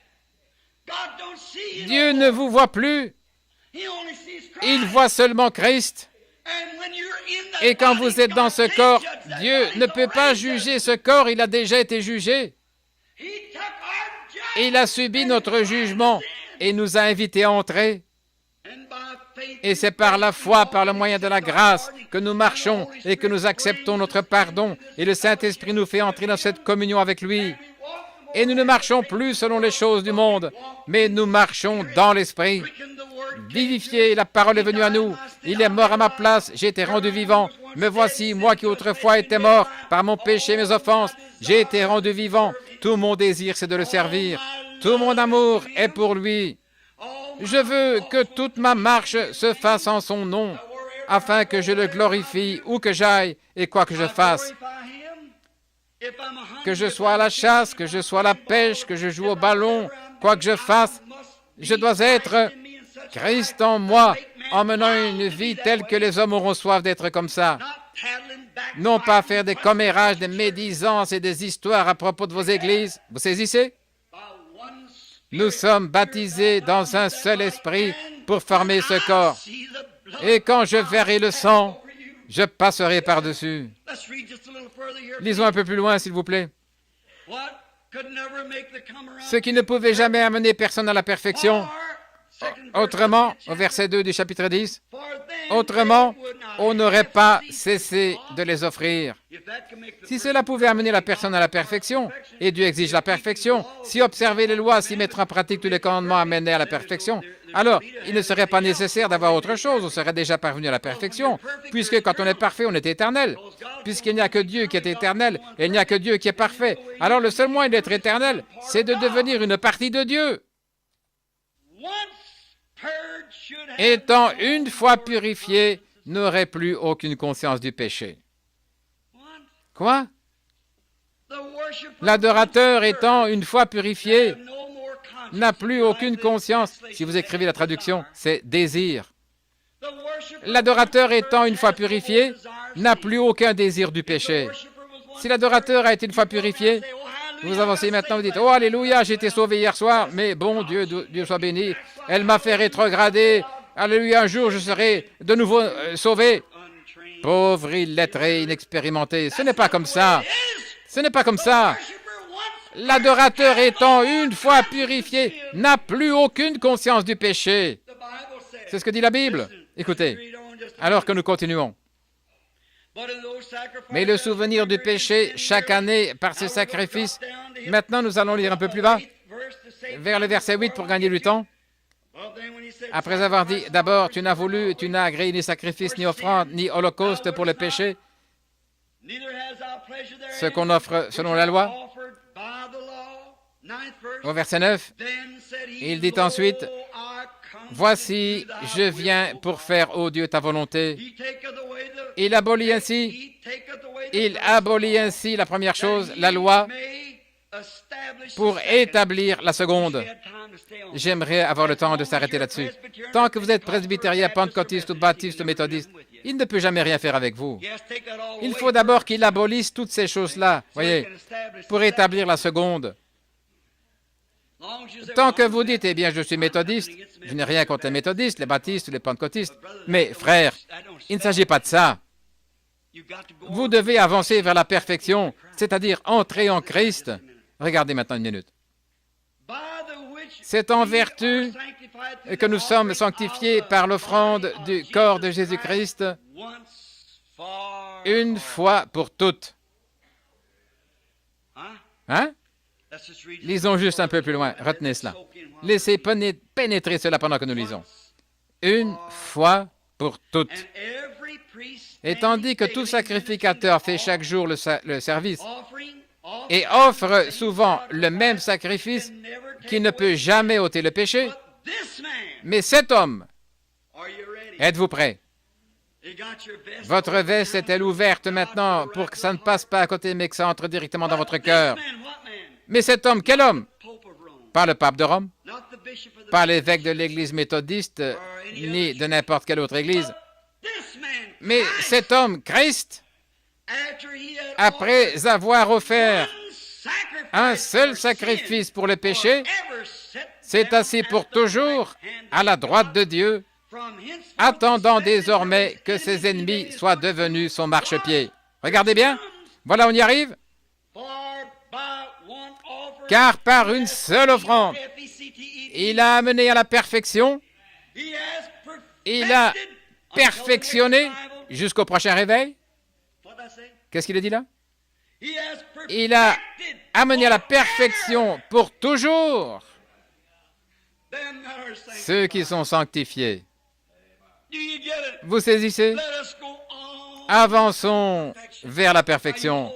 Dieu ne vous voit plus. Il voit seulement Christ. Et quand vous êtes dans ce corps, Dieu ne peut pas juger ce corps, il a déjà été jugé. Il a subi notre jugement et nous a invités à entrer. Et c'est par la foi, par le moyen de la grâce, que nous marchons et que nous acceptons notre pardon. Et le Saint-Esprit nous fait entrer dans cette communion avec lui. Et nous ne marchons plus selon les choses du monde, mais nous marchons dans l'Esprit. Vivifié, la parole est venue à nous. Il est mort à ma place, j'ai été rendu vivant. Me voici, moi qui autrefois étais mort par mon péché et mes offenses. J'ai été rendu vivant. Tout mon désir, c'est de le servir. Tout mon amour est pour lui. Je veux que toute ma marche se fasse en son nom, afin que je le glorifie où que j'aille et quoi que je fasse. Que je sois à la chasse, que je sois à la pêche, que je joue au ballon, quoi que je fasse, je dois être Christ en moi, en menant une vie telle que les hommes auront soif d'être comme ça. Non pas faire des commérages, des médisances et des histoires à propos de vos églises. Vous saisissez? Nous sommes baptisés dans un seul esprit pour former ce corps. Et quand je verrai le sang, je passerai par-dessus. Lisons un peu plus loin, s'il vous plaît. Ce qui ne pouvait jamais amener personne à la perfection. Autrement, au verset 2 du chapitre 10, autrement, on n'aurait pas cessé de les offrir. Si cela pouvait amener la personne à la perfection, et Dieu exige la perfection, si observer les lois, si mettre en pratique tous les commandements amenaient à la perfection, alors il ne serait pas nécessaire d'avoir autre chose, on serait déjà parvenu à la perfection, puisque quand on est parfait, on est éternel. Puisqu'il n'y a que Dieu qui est éternel, et il n'y a que Dieu qui est parfait. Alors le seul moyen d'être éternel, c'est de devenir une partie de Dieu. Étant une fois purifié, n'aurait plus aucune conscience du péché. Quoi? L'adorateur étant une fois purifié, n'a plus aucune conscience. Si vous écrivez la traduction, c'est désir. L'adorateur étant une fois purifié, n'a plus aucun désir du péché. Si l'adorateur a été une fois purifié, vous avancez maintenant, vous dites, oh alléluia, j'ai été sauvé hier soir, mais bon, Dieu soit béni, elle m'a fait rétrograder, alléluia, un jour je serai de nouveau sauvé. pauvre illettré, inexpérimenté. Ce n'est pas comme ça. Ce n'est pas comme ça. L'adorateur étant une fois purifié n'a plus aucune conscience du péché. C'est ce que dit la Bible. Écoutez, alors que nous continuons. Mais le souvenir du péché, chaque année, par ces sacrifices, maintenant nous allons lire un peu plus bas, vers le verset 8 pour gagner du temps. Après avoir dit, d'abord, tu n'as agréé ni sacrifice, ni offrande, ni holocauste pour le péché, ce qu'on offre selon la loi. Au verset 9, il dit ensuite, voici, je viens pour faire, ô Dieu, ta volonté. Il abolit ainsi la première chose, la loi, pour établir la seconde. J'aimerais avoir le temps de s'arrêter là-dessus. Tant que vous êtes presbytérien, pentecôtiste ou baptiste ou méthodiste, il ne peut jamais rien faire avec vous. Il faut d'abord qu'il abolisse toutes ces choses-là, voyez, pour établir la seconde. Tant que vous dites, eh bien, je suis méthodiste, je n'ai rien contre les méthodistes, les baptistes ou les pentecôtistes, mais frère, il ne s'agit pas de ça. Vous devez avancer vers la perfection, c'est-à-dire entrer en Christ. Regardez maintenant une minute. C'est en vertu que nous sommes sanctifiés par l'offrande du corps de Jésus-Christ une fois pour toutes. Hein? Lisons juste un peu plus loin. Retenez cela. Laissez pénétrer cela pendant que nous lisons. Une fois pour toutes. Et tandis que tout sacrificateur fait chaque jour le service et offre souvent le même sacrifice qui ne peut jamais ôter le péché, mais cet homme, êtes-vous prêts? Votre veste est-elle ouverte maintenant pour que ça ne passe pas à côté, mais que ça entre directement dans votre cœur? Mais cet homme, quel homme? Pas le pape de Rome, pas l'évêque de l'Église méthodiste, ni de n'importe quelle autre Église. Mais cet homme, Christ, après avoir offert un seul sacrifice pour le péché, s'est assis pour toujours à la droite de Dieu, attendant désormais que ses ennemis soient devenus son marchepied. Regardez bien, voilà, on y arrive. Car par une seule offrande, il a amené à la perfection, il a perfectionné jusqu'au prochain réveil. Qu'est-ce qu'il a dit là? Il a amené à la perfection pour toujours ceux qui sont sanctifiés. Vous saisissez? Avançons vers la perfection.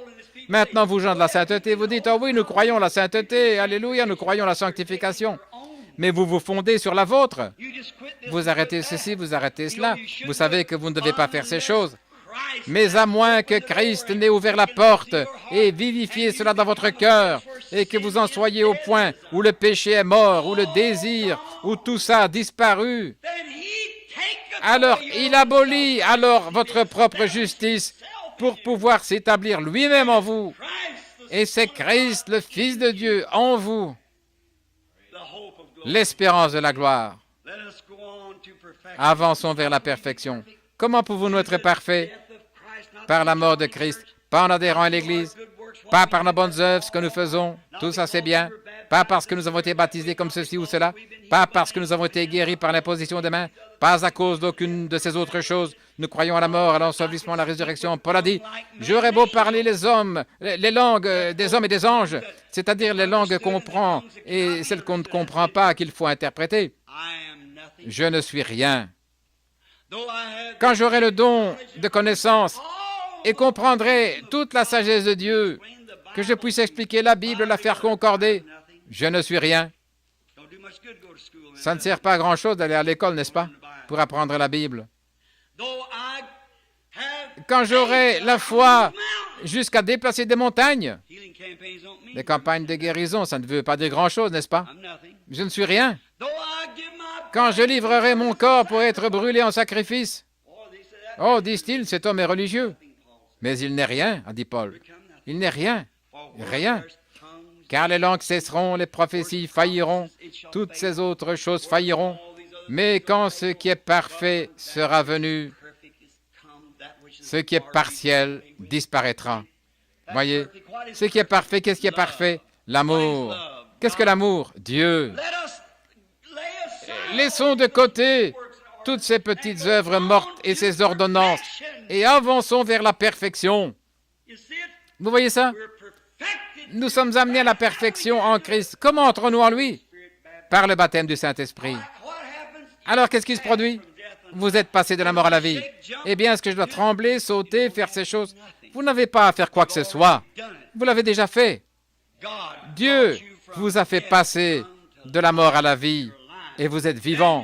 Maintenant, vous gens de la sainteté, vous dites, « Oh oui, nous croyons la sainteté, alléluia, nous croyons la sanctification. » Mais vous vous fondez sur la vôtre. Vous arrêtez ceci, vous arrêtez cela. Vous savez que vous ne devez pas faire ces choses. Mais à moins que Christ n'ait ouvert la porte et vivifié cela dans votre cœur, et que vous en soyez au point où le péché est mort, où le désir, où tout ça a disparu, alors il abolit alors votre propre justice pour pouvoir s'établir lui-même en vous. Et c'est Christ, le Fils de Dieu, en vous, l'espérance de la gloire. Avançons vers la perfection. Comment pouvons-nous être parfaits? Par la mort de Christ, pas en adhérant à l'Église, pas par nos bonnes œuvres, ce que nous faisons, tout ça c'est bien, pas parce que nous avons été baptisés comme ceci ou cela, pas parce que nous avons été guéris par l'imposition des mains, pas à cause d'aucune de ces autres choses. Nous croyons à la mort, à l'ensevelissement, à la résurrection. Paul a dit, j'aurais beau parler les langues des hommes et des anges, c'est-à-dire les langues qu'on comprend et celles qu'on ne comprend pas, qu'il faut interpréter. Je ne suis rien. Quand j'aurai le don de connaissance et comprendrai toute la sagesse de Dieu, que je puisse expliquer la Bible, la faire concorder, je ne suis rien. Ça ne sert pas à grand-chose d'aller à l'école, n'est-ce pas, pour apprendre la Bible. Quand j'aurai la foi jusqu'à déplacer des montagnes, les campagnes de guérison, ça ne veut pas dire grand-chose, n'est-ce pas? Je ne suis rien. Quand je livrerai mon corps pour être brûlé en sacrifice, oh, disent-ils, cet homme est religieux. Mais il n'est rien, a dit Paul. Il n'est rien, rien. Car les langues cesseront, les prophéties failliront, toutes ces autres choses failliront. Mais quand ce qui est parfait sera venu, Ce qui est partiel disparaîtra. Voyez, ce qui est parfait, qu'est-ce qui est parfait? L'amour. Qu'est-ce que l'amour? Dieu. Laissons de côté toutes ces petites œuvres mortes et ces ordonnances et avançons vers la perfection. Vous voyez ça? Nous sommes amenés à la perfection en Christ. Comment entrons-nous en lui? Par le baptême du Saint-Esprit. Alors, qu'est-ce qui se produit? Vous êtes passé de la mort à la vie. Eh bien, est-ce que je dois trembler, sauter, faire ces choses? Vous n'avez pas à faire quoi que ce soit. Vous l'avez déjà fait. Dieu vous a fait passer de la mort à la vie et vous êtes vivant.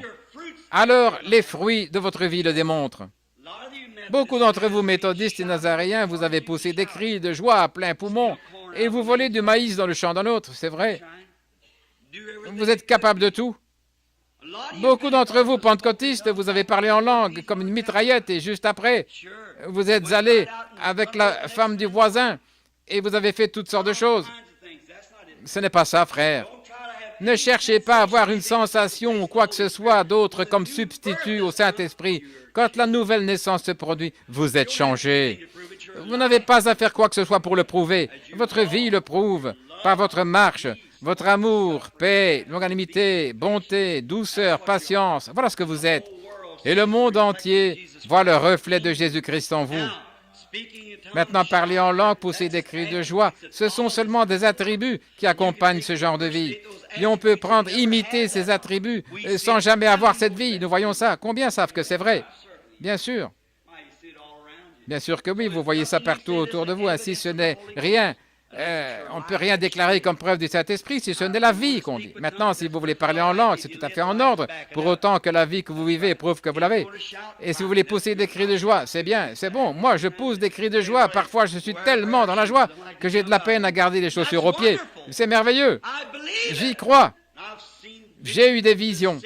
Alors, les fruits de votre vie le démontrent. Beaucoup d'entre vous, méthodistes et nazaréens, vous avez poussé des cris de joie à plein poumon et vous volez du maïs dans le champ d'un autre, c'est vrai. Vous êtes capable de tout. Beaucoup d'entre vous, pentecôtistes, vous avez parlé en langue comme une mitraillette et juste après, vous êtes allé avec la femme du voisin et vous avez fait toutes sortes de choses. Ce n'est pas ça, frère. Ne cherchez pas à avoir une sensation ou quoi que ce soit d'autre comme substitut au Saint-Esprit. Quand la nouvelle naissance se produit, vous êtes changé. Vous n'avez pas à faire quoi que ce soit pour le prouver. Votre vie le prouve par votre marche, votre amour, paix, longanimité, bonté, douceur, patience. Voilà ce que vous êtes. Et le monde entier voit le reflet de Jésus-Christ en vous. Maintenant, parler en langue, pousser des cris de joie, ce sont seulement des attributs qui accompagnent ce genre de vie. Et on peut imiter ces attributs sans jamais avoir cette vie. Nous voyons ça. Combien savent que c'est vrai? Bien sûr. Bien sûr que oui, vous voyez ça partout autour de vous. Ainsi, ce n'est rien. On ne peut rien déclarer comme preuve du Saint-Esprit si ce n'est la vie qu'on dit. Maintenant, si vous voulez parler en langue, c'est tout à fait en ordre, pour autant que la vie que vous vivez prouve que vous l'avez. Et si vous voulez pousser des cris de joie, c'est bien, c'est bon. Moi, je pousse des cris de joie. Parfois, je suis tellement dans la joie que j'ai de la peine à garder les chaussures aux pieds. C'est merveilleux. J'y crois. J'ai eu des visions.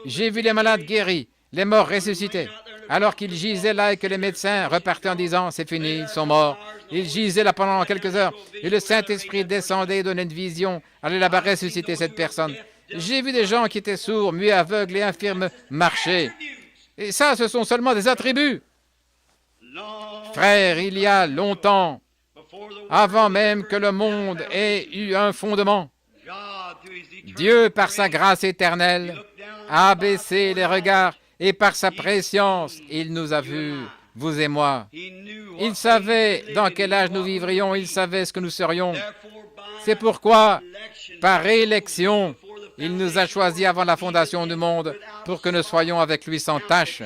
J'ai vu les malades guéris, les morts ressuscités. Alors qu'ils gisaient là et que les médecins repartaient en disant « c'est fini, ils sont morts ». Ils gisaient là pendant quelques heures et le Saint-Esprit descendait et donnait une vision. Allez là-bas ressusciter cette personne. J'ai vu des gens qui étaient sourds, muets, aveugles et infirmes marcher. Et ça, ce sont seulement des attributs. Frères, il y a longtemps, avant même que le monde ait eu un fondement, Dieu, par sa grâce éternelle, a abaissé les regards et par sa préscience, il nous a vus, vous et moi. Il savait dans quel âge nous vivrions, il savait ce que nous serions. C'est pourquoi, par élection, il nous a choisis avant la fondation du monde pour que nous soyons avec lui sans tache.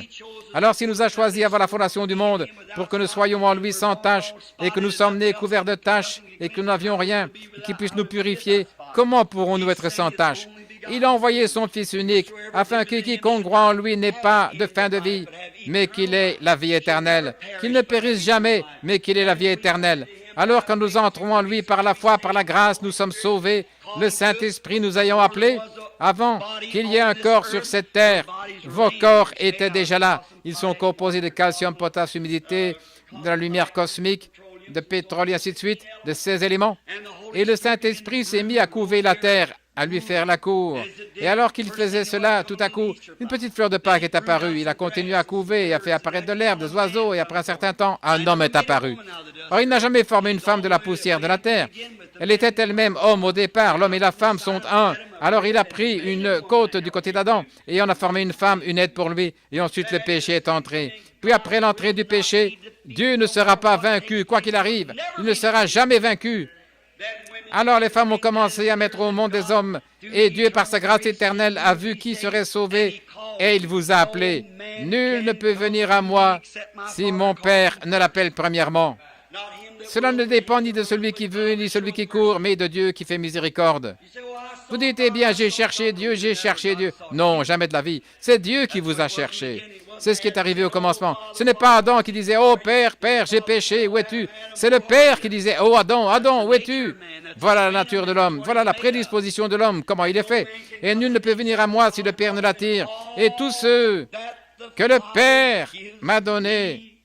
Alors s'il nous a choisis avant la fondation du monde pour que nous soyons en lui sans tache et que nous sommes nés couverts de taches et que nous n'avions rien qui puisse nous purifier, comment pourrons-nous être sans tache? Il a envoyé son Fils unique afin que quiconque croit en lui n'ait pas de fin de vie, mais qu'il ait la vie éternelle, qu'il ne périsse jamais, mais qu'il ait la vie éternelle. Alors quand nous entrons en lui par la foi, par la grâce, nous sommes sauvés, le Saint-Esprit nous ayant appelés, avant qu'il y ait un corps sur cette terre, vos corps étaient déjà là. Ils sont composés de calcium, potassium, humidité, de la lumière cosmique, de pétrole et ainsi de suite, de ces éléments. Et le Saint-Esprit s'est mis à couver la terre, à lui faire la cour. Et alors qu'il faisait cela, tout à coup, une petite fleur de Pâques est apparue. Il a continué à couver et a fait apparaître de l'herbe, des oiseaux, et après un certain temps, un homme est apparu. Or, il n'a jamais formé une femme de la poussière de la terre. Elle était elle-même homme au départ. L'homme et la femme sont un. Alors, il a pris une côte du côté d'Adam et on a formé une femme, une aide pour lui. Et ensuite, le péché est entré. Puis, après l'entrée du péché, Dieu ne sera pas vaincu, quoi qu'il arrive. Il ne sera jamais vaincu. Alors les femmes ont commencé à mettre au monde des hommes, et Dieu, par sa grâce éternelle, a vu qui serait sauvé, et il vous a appelé. Nul ne peut venir à moi si mon Père ne l'appelle premièrement. Cela ne dépend ni de celui qui veut, ni de celui qui court, mais de Dieu qui fait miséricorde. Vous dites, eh bien, j'ai cherché Dieu, j'ai cherché Dieu. Non, jamais de la vie. C'est Dieu qui vous a cherché. C'est ce qui est arrivé au commencement. Ce n'est pas Adam qui disait « Oh Père, Père, j'ai péché, où es-tu » C'est le Père qui disait « Oh Adam, Adam, où es-tu » Voilà la nature de l'homme, voilà la prédisposition de l'homme, comment il est fait. Et nul ne peut venir à moi si le Père ne l'attire. Et tous ceux que le Père m'a donnés,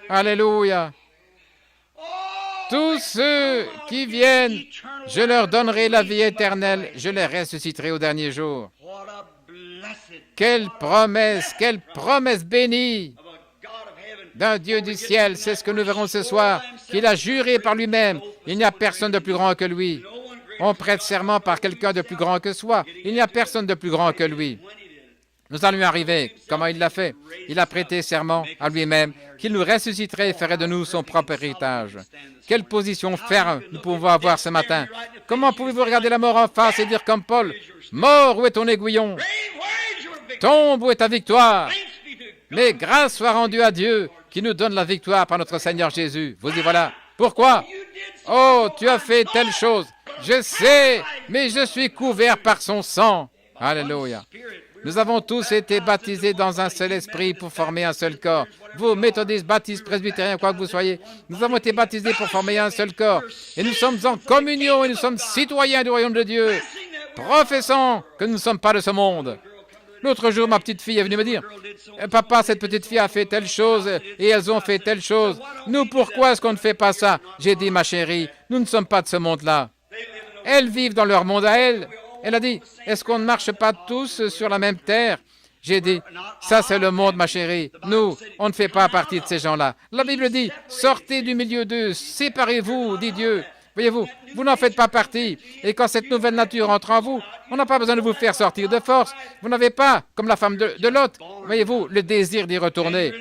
alléluia, tous ceux qui viennent, je leur donnerai la vie éternelle, je les ressusciterai au dernier jour. Quelle promesse bénie d'un Dieu du ciel. C'est ce que nous verrons ce soir, qu'il a juré par lui-même. Il n'y a personne de plus grand que lui. On prête serment par quelqu'un de plus grand que soi. Il n'y a personne de plus grand que lui. Nous allons y arriver. Comment il l'a fait? Il a prêté serment à lui-même qu'il nous ressusciterait et ferait de nous son propre héritage. Quelle position ferme nous pouvons avoir ce matin? Comment pouvez-vous regarder la mort en face et dire comme Paul, « Mort, où est ton aiguillon? Tombe, où est ta victoire? Mais grâce soit rendue à Dieu qui nous donne la victoire par notre Seigneur Jésus. » Vous y voilà. Pourquoi? Oh, tu as fait telle chose. Je sais, mais je suis couvert par son sang. Alléluia. Nous avons tous été baptisés dans un seul esprit pour former un seul corps. Vous, méthodistes, baptistes, presbytériens, quoi que vous soyez, nous avons été baptisés pour former un seul corps. Et nous sommes en communion et nous sommes citoyens du royaume de Dieu, professant que nous ne sommes pas de ce monde. L'autre jour, ma petite fille est venue me dire, « Papa, cette petite fille a fait telle chose et elles ont fait telle chose. Nous, pourquoi est-ce qu'on ne fait pas ça? » J'ai dit, « Ma chérie, nous ne sommes pas de ce monde-là. Elles vivent dans leur monde à elles. » Elle a dit, « Est-ce qu'on ne marche pas tous sur la même terre? » J'ai dit, « Ça, c'est le monde, ma chérie. Nous, on ne fait pas partie de ces gens-là. » La Bible dit, « Sortez du milieu d'eux, séparez-vous, dit Dieu. » Voyez-vous, vous n'en faites pas partie. Et quand cette nouvelle nature entre en vous, on n'a pas besoin de vous faire sortir de force. Vous n'avez pas, comme la femme de Lot, voyez-vous, le désir d'y retourner.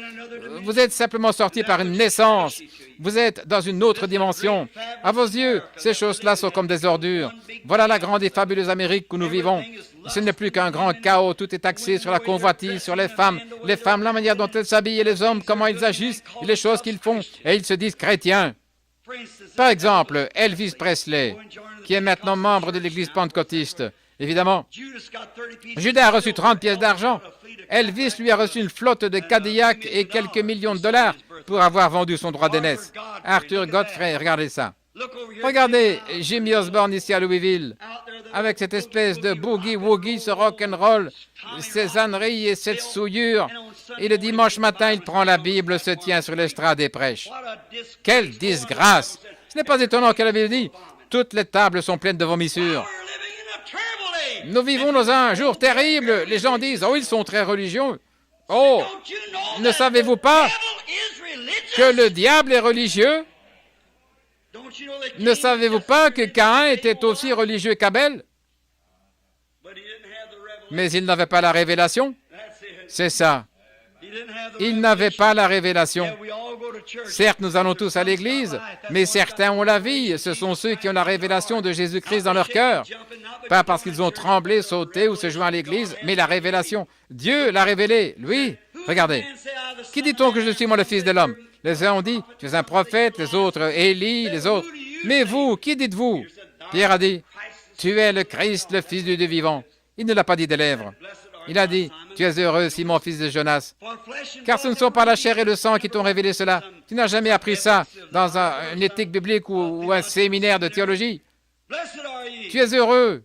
Vous êtes simplement sorti par une naissance. Vous êtes dans une autre dimension. À vos yeux, ces choses-là sont comme des ordures. Voilà la grande et fabuleuse Amérique où nous vivons. Ce n'est plus qu'un grand chaos. Tout est axé sur la convoitise, sur les femmes, la manière dont elles s'habillent, et les hommes, comment ils agissent, et les choses qu'ils font. Et ils se disent chrétiens. Par exemple, Elvis Presley, qui est maintenant membre de l'Église pentecôtiste. Évidemment, Judas a reçu 30 pièces d'argent. Elvis lui a reçu une flotte de Cadillac et quelques millions de dollars pour avoir vendu son droit d'aînesse. Arthur Godfrey, regardez ça. Regardez Jimmy Osborne ici à Louisville, avec cette espèce de boogie-woogie, ce rock'n'roll, ces âneries et cette souillure. Et le dimanche matin, il prend la Bible, se tient sur l'estrade et prêche. Quelle disgrâce! Ce n'est pas étonnant qu'elle avait dit, toutes les tables sont pleines de vomissures. Nous vivons dans un jour terrible. Les gens disent, oh, ils sont très religieux. Oh, ne savez-vous pas que le diable est religieux? Ne savez-vous pas que Caïn était aussi religieux qu'Abel? Mais il n'avait pas la révélation. C'est ça. Il n'avait pas la révélation. Certes, nous allons tous à l'église, mais certains ont la vie. Ce sont ceux qui ont la révélation de Jésus-Christ dans leur cœur. Pas parce qu'ils ont tremblé, sauté ou se joint à l'église, mais la révélation. Dieu l'a révélé, lui. Regardez. Qui dit-on que je suis, moi, le Fils de l'homme? Les uns ont dit, tu es un prophète, les autres, Élie, les autres. Mais vous, qui dites-vous? Pierre a dit, tu es le Christ, le Fils du Dieu vivant. Il ne l'a pas dit des lèvres. Il a dit, tu es heureux, Simon, fils de Jonas, car ce ne sont pas la chair et le sang qui t'ont révélé cela. Tu n'as jamais appris ça dans une éthique biblique ou un séminaire de théologie. Tu es heureux,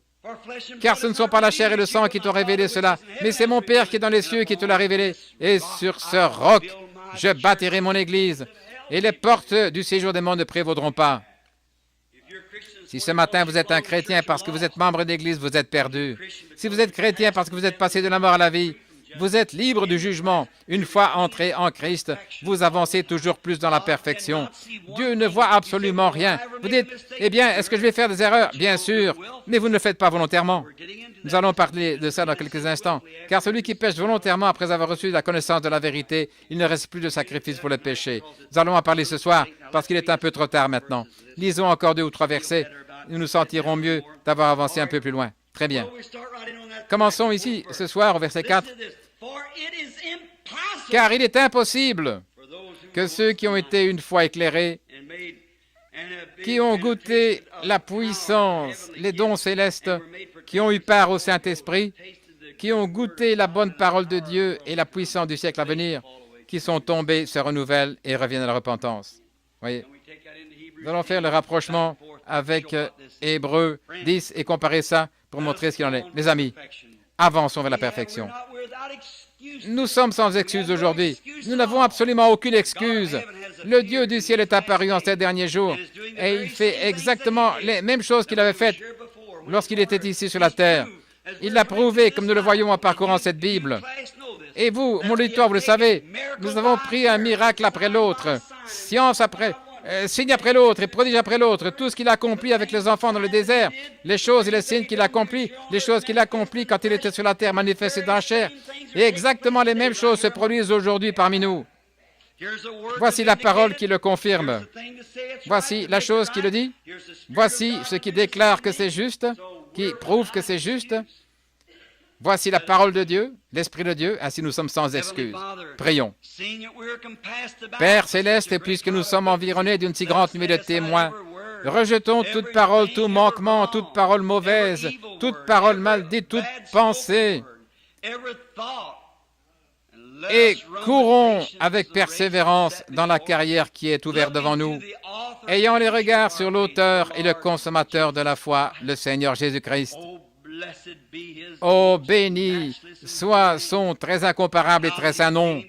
car ce ne sont pas la chair et le sang qui t'ont révélé cela, mais c'est mon Père qui est dans les cieux qui te l'a révélé. Et sur ce roc, je bâtirai mon église, et les portes du séjour des mondes ne prévaudront pas. Si ce matin vous êtes un chrétien parce que vous êtes membre d'église, vous êtes perdu. Si vous êtes chrétien parce que vous êtes passé de la mort à la vie, vous êtes libre du jugement. Une fois entré en Christ, vous avancez toujours plus dans la perfection. Dieu ne voit absolument rien. Vous dites, eh bien, est-ce que je vais faire des erreurs? Bien sûr, mais vous ne le faites pas volontairement. Nous allons parler de ça dans quelques instants. Car celui qui pêche volontairement après avoir reçu la connaissance de la vérité, il ne reste plus de sacrifice pour le péché. Nous allons en parler ce soir parce qu'il est un peu trop tard maintenant. Lisons encore 2 ou 3 versets. Nous nous sentirons mieux d'avoir avancé un peu plus loin. Très bien. Commençons ici, ce soir, au verset 4. « Car il est impossible que ceux qui ont été une fois éclairés, qui ont goûté la puissance, les dons célestes, qui ont eu part au Saint-Esprit, qui ont goûté la bonne parole de Dieu et la puissance du siècle à venir, qui sont tombés, se renouvellent et reviennent à la repentance. » Voyez. Nous allons faire le rapprochement avec Hébreux 10 et comparer ça pour montrer ce qu'il en est. Les amis, avançons vers la perfection. Nous sommes sans excuse aujourd'hui. Nous n'avons absolument aucune excuse. Le Dieu du ciel est apparu en ces derniers jours et il fait exactement les mêmes choses qu'il avait faites lorsqu'il était ici sur la terre. Il l'a prouvé, comme nous le voyons en parcourant cette Bible. Et vous, mon auditoire, vous le savez, nous avons pris un miracle après l'autre, science après, signe après l'autre et prodige après l'autre. Tout ce qu'il a accompli avec les enfants dans le désert, les choses et les signes qu'il a accomplis, les choses qu'il a accomplis quand il était sur la terre manifestées dans la chair. Et exactement les mêmes choses se produisent aujourd'hui parmi nous. Voici la parole qui le confirme. Voici la chose qui le dit. Voici ce qui déclare que c'est juste, qui prouve que c'est juste. Voici la parole de Dieu, l'Esprit de Dieu, ainsi nous sommes sans excuse. Prions. Père céleste, puisque nous sommes environnés d'une si grande nuée de témoins, rejetons toute parole, tout manquement, toute parole mauvaise, toute parole mal dite, toute pensée, et courons avec persévérance dans la carrière qui est ouverte devant nous, ayant les regards sur l'auteur et le consommateur de la foi, le Seigneur Jésus-Christ. Oh, béni soit son très incomparable et très saint nom,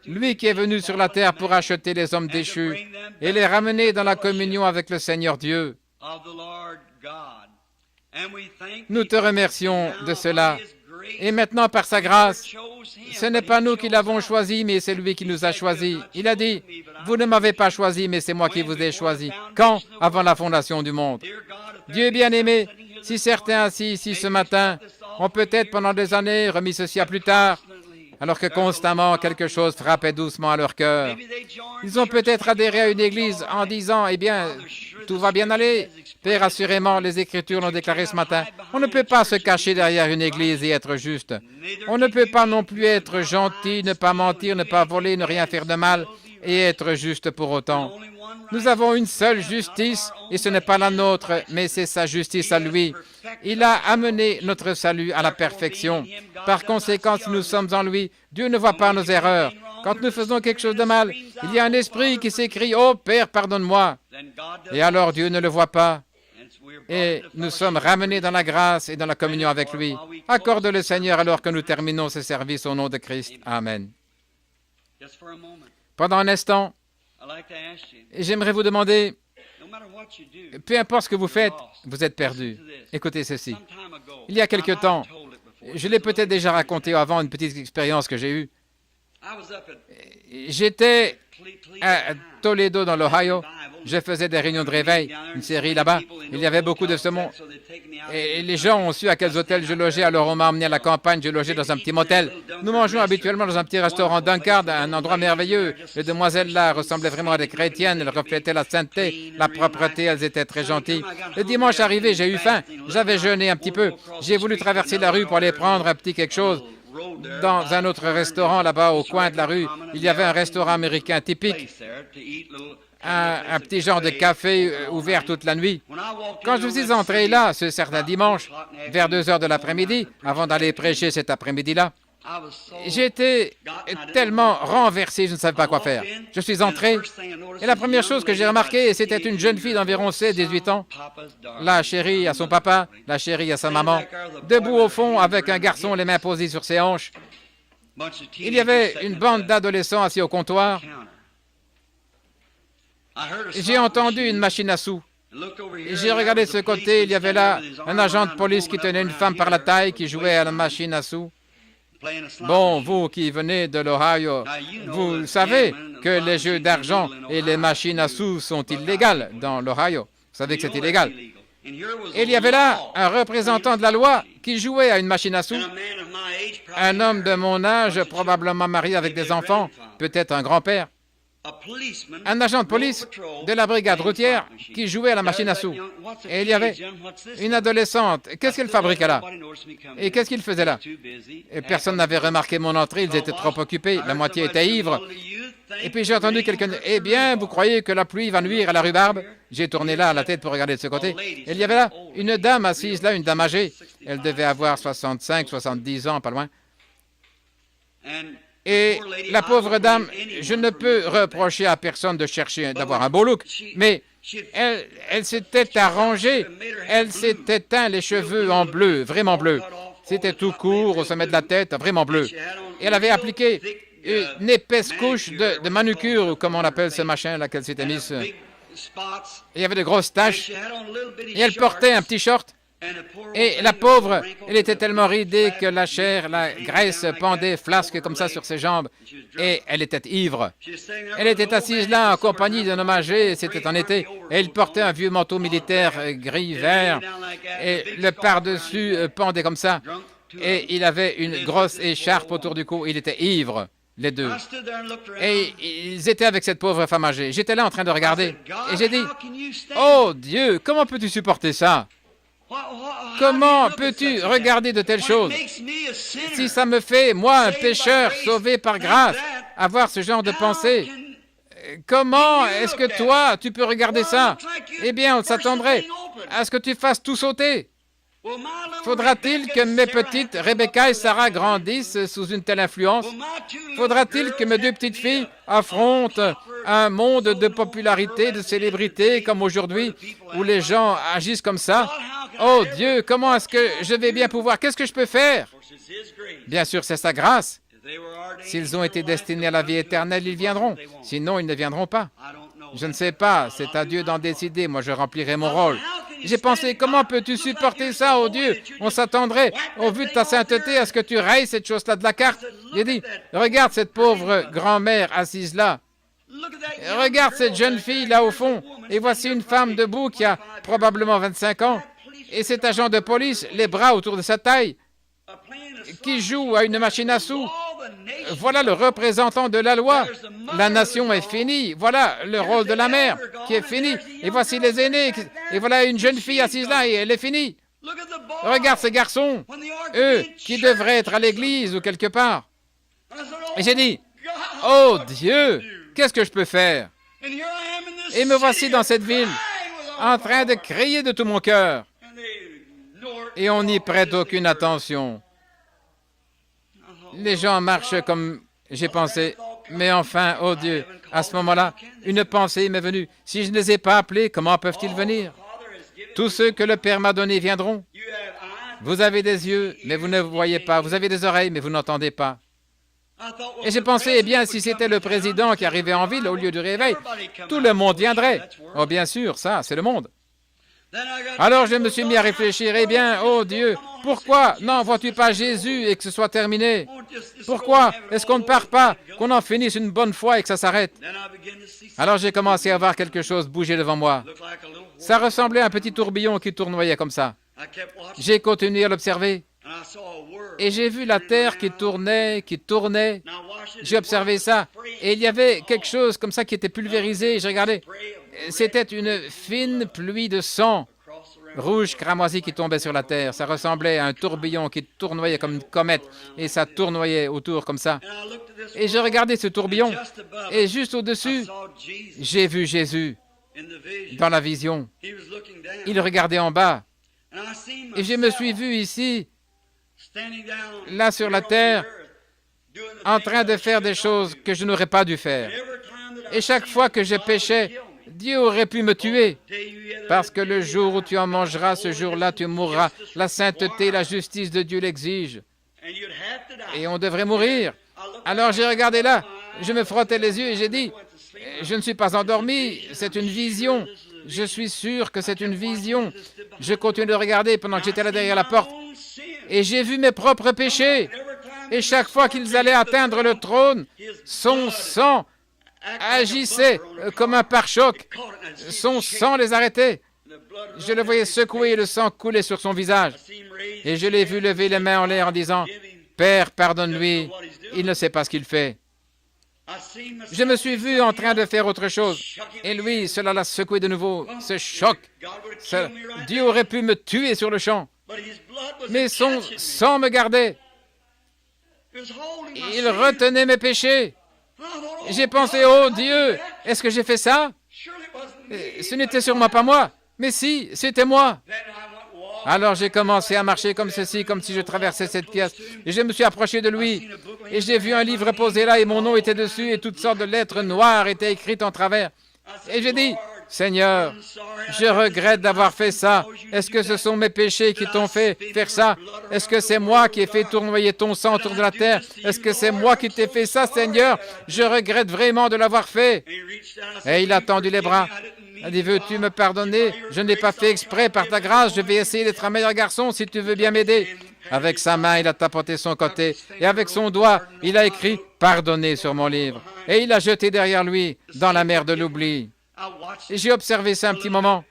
lui qui est venu sur la terre pour acheter les hommes déchus et les ramener dans la communion avec le Seigneur Dieu. Nous te remercions de cela. Et maintenant, par sa grâce, ce n'est pas nous qui l'avons choisi, mais c'est lui qui nous a choisis. Il a dit, « Vous ne m'avez pas choisi, mais c'est moi qui vous ai choisi. » Quand? Avant la fondation du monde. Dieu bien-aimé, si certains assis ici ce matin ont peut-être pendant des années remis ceci à plus tard, alors que constamment quelque chose frappait doucement à leur cœur. Ils ont peut-être adhéré à une église en disant, « Eh bien, tout va bien aller. » Père, assurément, les Écritures l'ont déclaré ce matin. On ne peut pas se cacher derrière une église et être juste. On ne peut pas non plus être gentil, ne pas mentir, ne pas voler, ne rien faire de mal et être juste pour autant. Nous avons une seule justice et ce n'est pas la nôtre, mais c'est sa justice à lui. Il a amené notre salut à la perfection. Par conséquent, si nous sommes en lui, Dieu ne voit pas nos erreurs. Quand nous faisons quelque chose de mal, il y a un esprit qui s'écrie « Oh Père, pardonne-moi » et alors Dieu ne le voit pas. Et nous sommes ramenés dans la grâce et dans la communion avec lui. Accorde-le, Seigneur, alors que nous terminons ce service au nom de Christ. Amen. Pendant un instant, j'aimerais vous demander, peu importe ce que vous faites, vous êtes perdu. Écoutez ceci. Il y a quelque temps, je l'ai peut-être déjà raconté avant, une petite expérience que j'ai eue. J'étais à Toledo, dans l'Ohio. Je faisais des réunions de réveil, une série là-bas. Il y avait beaucoup de ce monde. Et les gens ont su à quels hôtels je logeais. Alors on m'a emmené à la campagne, je logeais dans un petit motel. Nous mangeons habituellement dans un petit restaurant Dunkard, un endroit merveilleux. Les demoiselles là ressemblaient vraiment à des chrétiennes. Elles reflétaient la sainteté, la propreté. Elles étaient très gentilles. Le dimanche arrivé, j'ai eu faim. J'avais jeûné un petit peu. J'ai voulu traverser la rue pour aller prendre un petit quelque chose. Dans un autre restaurant là-bas au coin de la rue, il y avait un restaurant américain typique, un petit genre de café ouvert toute la nuit. Quand je suis entré là, ce certain dimanche, vers 2 heures de l'après-midi, avant d'aller prêcher cet après-midi-là, j'étais tellement renversé, je ne savais pas quoi faire. Je suis entré, et la première chose que j'ai remarquée, c'était une jeune fille d'environ 16-18 ans, la chérie à son papa, la chérie à sa maman, debout au fond avec un garçon, les mains posées sur ses hanches. Il y avait une bande d'adolescents assis au comptoir. J'ai entendu une machine à sous. J'ai regardé de ce côté, il y avait là un agent de police qui tenait une femme par la taille qui jouait à la machine à sous. Bon, vous qui venez de l'Ohio, vous savez que les jeux d'argent et les machines à sous sont illégales dans l'Ohio. Vous savez que c'est illégal. Et il y avait là un représentant de la loi qui jouait à une machine à sous. Un homme de mon âge, probablement marié avec des enfants, peut-être un grand-père. Un agent de police de la brigade routière qui jouait à la machine à sous. Et il y avait une adolescente. Qu'est-ce qu'elle fabriquait là? Et qu'est-ce qu'il faisait là? Et personne n'avait remarqué mon entrée, ils étaient trop occupés, la moitié était ivre. Et puis j'ai entendu quelqu'un dire, « Eh bien, vous croyez que la pluie va nuire à la rhubarbe ?» J'ai tourné là la tête pour regarder de ce côté. Et il y avait là une dame assise là, une dame âgée. Elle devait avoir 65, 70 ans, pas loin. Et la pauvre dame, je ne peux reprocher à personne de chercher d'avoir un beau look, mais elle s'était arrangée, elle s'était teint les cheveux en bleu, vraiment bleu. C'était tout court au sommet de la tête, vraiment bleu. Et elle avait appliqué une épaisse couche de manucure, ou comment on appelle ce machin là qu'elle s'était mise. Il y avait de grosses taches. Et elle portait un petit short. Et la pauvre, elle était tellement ridée que la chair, la graisse pendait flasque comme ça sur ses jambes, et elle était ivre. Elle était assise là en compagnie d'un homme âgé, c'était en été, et il portait un vieux manteau militaire gris-vert, et le par-dessus pendait comme ça, et il avait une grosse écharpe autour du cou. Il était ivre, les deux. Et ils étaient avec cette pauvre femme âgée. J'étais là en train de regarder, et j'ai dit, « Oh Dieu, comment peux-tu supporter ça? Comment peux-tu regarder de telles choses? Si ça me fait, moi, un pécheur sauvé par grâce, avoir ce genre de pensée, comment est-ce que toi, tu peux regarder ça? Eh bien, on s'attendrait à ce que tu fasses tout sauter. Faudra-t-il que mes petites Rebecca et Sarah grandissent sous une telle influence? Faudra-t-il que mes deux petites filles affrontent un monde de popularité, de célébrité comme aujourd'hui, où les gens agissent comme ça? Oh Dieu, comment est-ce que je vais bien pouvoir? Qu'est-ce que je peux faire? Bien sûr, c'est sa grâce. S'ils ont été destinés à la vie éternelle, ils viendront. Sinon, ils ne viendront pas. Je ne sais pas, c'est à Dieu d'en décider. Moi, je remplirai mon rôle. J'ai pensé, comment peux-tu supporter ça, oh Dieu? On s'attendrait, au vu de ta sainteté, à ce que tu rayes cette chose-là de la carte. J'ai dit, regarde cette pauvre grand-mère assise là. Regarde cette jeune fille là au fond. Et voici une femme debout qui a probablement 25 ans. Et cet agent de police, les bras autour de sa taille, qui joue à une machine à sous. Voilà le représentant de la loi. La nation est finie. Voilà le rôle de la mère qui est fini. Et voici les aînés. Et voilà une jeune fille assise là et elle est finie. Regarde ces garçons, eux qui devraient être à l'église ou quelque part. Et j'ai dit, oh Dieu, qu'est-ce que je peux faire? Et me voici dans cette ville, en train de crier de tout mon cœur. Et on n'y prête aucune attention. Les gens marchent comme j'ai pensé. Mais enfin, oh Dieu, à ce moment-là, une pensée m'est venue. Si je ne les ai pas appelés, comment peuvent-ils venir? Tous ceux que le Père m'a donnés viendront. Vous avez des yeux, mais vous ne voyez pas. Vous avez des oreilles, mais vous n'entendez pas. Et j'ai pensé, eh bien, si c'était le président qui arrivait en ville au lieu du réveil, tout le monde viendrait. Oh, bien sûr, ça, c'est le monde. Alors je me suis mis à réfléchir, eh bien, oh Dieu, pourquoi n'envoies-tu pas Jésus et que ce soit terminé? Pourquoi est-ce qu'on ne part pas, qu'on en finisse une bonne fois et que ça s'arrête? Alors j'ai commencé à voir quelque chose bouger devant moi. Ça ressemblait à un petit tourbillon qui tournoyait comme ça. J'ai continué à l'observer et j'ai vu la terre qui tournait, qui tournait. J'ai observé ça et il y avait quelque chose comme ça qui était pulvérisé. J'ai regardé. C'était une fine pluie de sang rouge cramoisi qui tombait sur la terre. Ça ressemblait à un tourbillon qui tournoyait comme une comète et ça tournoyait autour comme ça. Et je regardais ce tourbillon et juste au-dessus, j'ai vu Jésus dans la vision. Il regardait en bas et je me suis vu ici, là sur la terre, en train de faire des choses que je n'aurais pas dû faire. Et chaque fois que je péchais, Dieu aurait pu me tuer, parce que le jour où tu en mangeras, ce jour-là, tu mourras. La sainteté, la justice de Dieu l'exige. Et on devrait mourir. Alors j'ai regardé là, je me frottais les yeux et j'ai dit, je ne suis pas endormi, c'est une vision. Je suis sûr que c'est une vision. Je continue de regarder pendant que j'étais là derrière la porte. Et j'ai vu mes propres péchés. Et chaque fois qu'ils allaient atteindre le trône, son sang agissait comme un pare-choc. Son sang les arrêtait. Je le voyais secouer et le sang couler sur son visage. Et je l'ai vu lever les mains en l'air en disant, « Père, pardonne-lui, il ne sait pas ce qu'il fait. » Je me suis vu en train de faire autre chose. Et lui, cela l'a secoué de nouveau. Ce choc. Dieu aurait pu me tuer sur le champ. Mais son sang me gardait. Il retenait mes péchés. J'ai pensé, oh Dieu, est-ce que j'ai fait ça? Ce n'était sûrement pas moi, mais si, c'était moi. Alors j'ai commencé à marcher comme ceci, comme si je traversais cette pièce, et je me suis approché de lui, et j'ai vu un livre posé là, et mon nom était dessus, et toutes sortes de lettres noires étaient écrites en travers. Et j'ai dit, Seigneur, je regrette d'avoir fait ça. Est-ce que ce sont mes péchés qui t'ont fait faire ça? Est-ce que c'est moi qui ai fait tournoyer ton sang autour de la terre? Est-ce que c'est moi qui t'ai fait ça, Seigneur? Je regrette vraiment de l'avoir fait. Et il a tendu les bras. Il a dit, veux-tu me pardonner? Je n'ai pas fait exprès, par ta grâce, je vais essayer d'être un meilleur garçon si tu veux bien m'aider. Avec sa main, il a tapoté son côté et avec son doigt, il a écrit « Pardonner » sur mon livre. Et il l'a jeté derrière lui, dans la mer de l'oubli. Et j'ai observé ça un petit moment.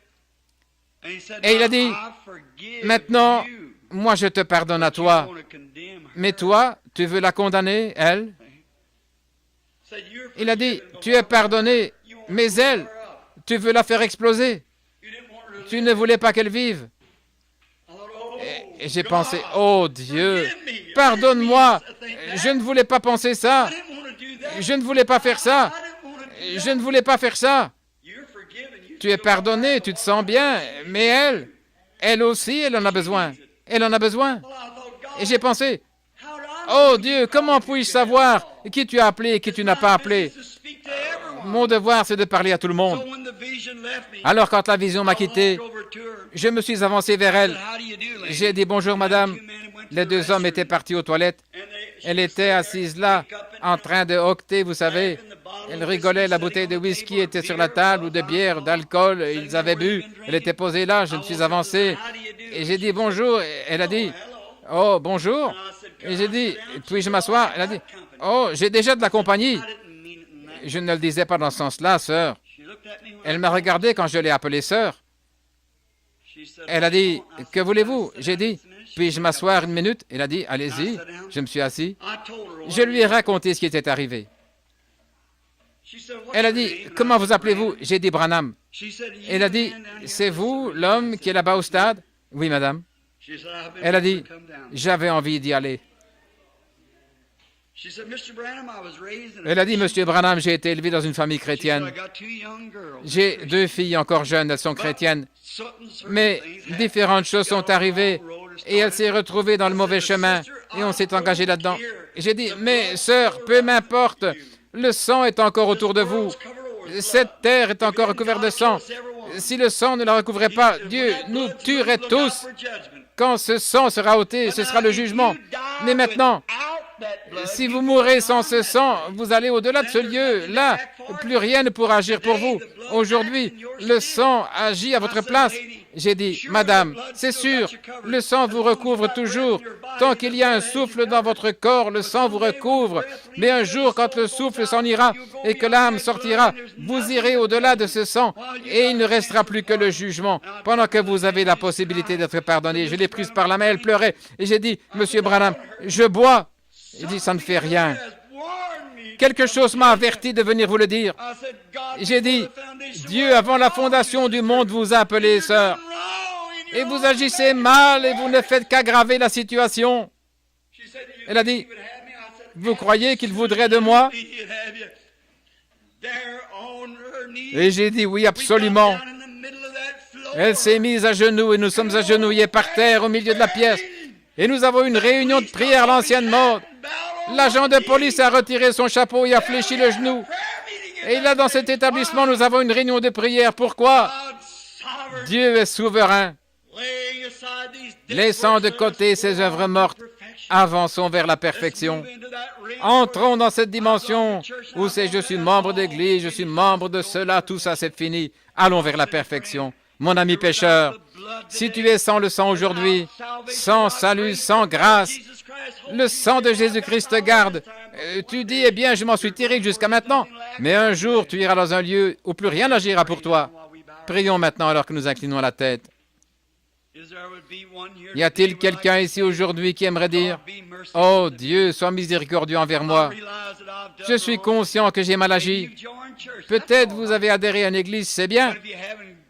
Et il a dit « Maintenant, moi je te pardonne à toi. Mais toi, tu veux la condamner, elle? » Il a dit « Tu es pardonné, mais elle, tu veux la faire exploser. Tu ne voulais pas qu'elle vive. » Et j'ai pensé, oh Dieu, pardonne-moi, je ne voulais pas penser ça, je ne voulais pas faire ça, je ne voulais pas faire ça. Tu es pardonné, tu te sens bien, mais elle aussi, elle en a besoin, elle en a besoin. Et j'ai pensé, oh Dieu, comment puis-je savoir qui tu as appelé et qui tu n'as pas appelé? Mon devoir, c'est de parler à tout le monde. Alors, quand la vision m'a quitté, je me suis avancé vers elle. J'ai dit « Bonjour, madame ». Les deux hommes étaient partis aux toilettes. Elle était assise là, en train de hoqueter, vous savez. Elle rigolait, la bouteille de whisky était sur la table, ou de bière, d'alcool, ils avaient bu. Elle était posée là, je me suis avancé. Et j'ai dit « Bonjour ». Elle a dit « Oh, bonjour ». Et j'ai dit « Puis-je m'asseoir ?» Elle a dit « Oh, j'ai déjà de la compagnie ». Je ne le disais pas dans ce sens-là, sœur. Elle m'a regardé quand je l'ai appelée sœur. Elle a dit, « Que voulez-vous » J'ai dit, « Puis-je m'asseoir une minute » Elle a dit, « Allez-y ». Je me suis assis. Je lui ai raconté ce qui était arrivé. Elle a dit, « Comment vous appelez-vous » J'ai dit, « Branham ». Elle a dit, « C'est vous, l'homme qui est là-bas au stade » Oui, madame. Elle a dit, « J'avais envie d'y aller. » Elle a dit, « Monsieur Branham, j'ai été élevé dans une famille chrétienne. J'ai deux filles encore jeunes, elles sont chrétiennes. Mais différentes choses sont arrivées et elle s'est retrouvée dans le mauvais chemin et on s'est engagé là-dedans. » J'ai dit, « Mais sœur, peu m'importe, le sang est encore autour de vous. Cette terre est encore recouverte de sang. Si le sang ne la recouvrait pas, Dieu nous tuerait tous. Quand ce sang sera ôté, ce sera le jugement. Mais maintenant, si vous mourrez sans ce sang, vous allez au-delà de ce lieu. Là, plus rien ne pourra agir pour vous. Aujourd'hui, le sang agit à votre place. » J'ai dit, « Madame, c'est sûr, le sang vous recouvre toujours. Tant qu'il y a un souffle dans votre corps, le sang vous recouvre. Mais un jour, quand le souffle s'en ira et que l'âme sortira, vous irez au-delà de ce sang et il ne restera plus que le jugement. Pendant que vous avez la possibilité d'être pardonné. » Je l'ai prise par la main, elle pleurait. Et j'ai dit, « Monsieur Branham, je bois. » Il dit, « Ça ne fait rien. Quelque chose m'a averti de venir vous le dire. » J'ai dit, « Dieu, avant la fondation du monde, vous a appelé, sœur. Et vous agissez mal et vous ne faites qu'aggraver la situation. » Elle a dit, « Vous croyez qu'il voudrait de moi? » Et j'ai dit, « Oui, absolument. » Elle s'est mise à genoux et nous sommes agenouillés par terre au milieu de la pièce. Et nous avons une réunion de prière à l'ancienne mode. L'agent de police a retiré son chapeau et a fléchi le genou. Et là, dans cet établissement, nous avons une réunion de prière. Pourquoi? Dieu est souverain. Laissant de côté ces œuvres mortes, avançons vers la perfection. Entrons dans cette dimension où c'est je suis membre d'église, je suis membre de cela, tout ça c'est fini. Allons vers la perfection. Mon ami pécheur, si tu es sans le sang aujourd'hui, sans salut, sans grâce, le sang de Jésus-Christ te garde. Tu dis, eh bien, je m'en suis tiré jusqu'à maintenant, mais un jour tu iras dans un lieu où plus rien n'agira pour toi. Prions maintenant alors que nous inclinons la tête. Y a-t-il quelqu'un ici aujourd'hui qui aimerait dire, « Oh Dieu, sois miséricordieux envers moi. Je suis conscient que j'ai mal agi. » Peut-être vous avez adhéré à une église, c'est bien.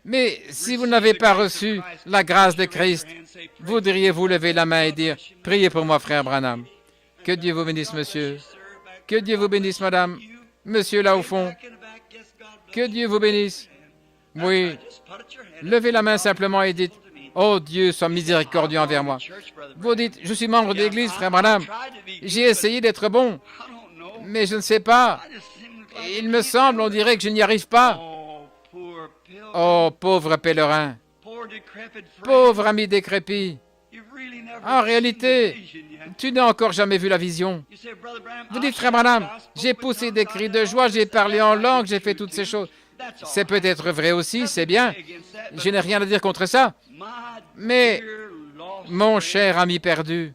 Mais si vous n'avez pas reçu la grâce de Christ, voudriez-vous lever la main et dire, « Priez pour moi, frère Branham. » Que Dieu vous bénisse, monsieur. Que Dieu vous bénisse, madame. Monsieur là au fond. Que Dieu vous bénisse. Oui. Levez la main simplement et dites, « Oh Dieu, sois miséricordieux envers moi. » Vous dites, « Je suis membre d'église, frère Branham. J'ai essayé d'être bon, mais je ne sais pas. Il me semble, on dirait que je n'y arrive pas. » Oh, pauvre pèlerin, pauvre ami décrépit. En réalité, tu n'as encore jamais vu la vision. Vous dites, frère Branham, j'ai poussé des cris de joie, j'ai parlé en langue, j'ai fait toutes ces choses. C'est peut-être vrai aussi, c'est bien. Je n'ai rien à dire contre ça. Mais, mon cher ami perdu,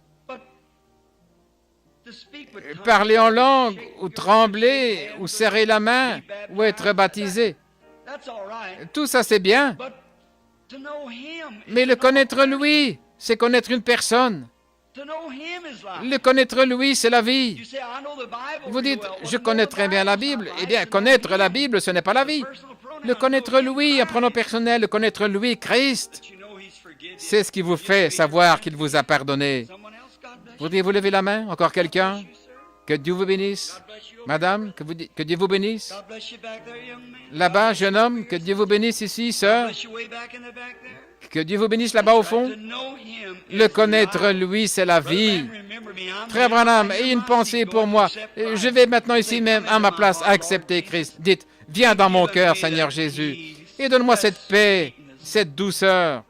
parler en langue, ou trembler, ou serrer la main, ou être baptisé, tout ça c'est bien. Mais le connaître lui, c'est connaître une personne. Le connaître lui, c'est la vie. Vous dites, je connais très bien la Bible. Eh bien, connaître la Bible, ce n'est pas la vie. Le connaître lui, en pronom personnel, le connaître lui, Christ, c'est ce qui vous fait savoir qu'il vous a pardonné. Voudriez-vous lever la main? Encore quelqu'un? Que Dieu vous bénisse. Madame, que Dieu vous bénisse. Là-bas, jeune homme, que Dieu vous bénisse ici, sœur. Que Dieu vous bénisse là-bas au fond. Le connaître, lui, c'est la vie. Frère Branham, ayez une pensée pour moi. Je vais maintenant ici même, à ma place, accepter Christ. Dites, viens dans mon cœur, Seigneur Jésus, et donne-moi cette paix, cette douceur.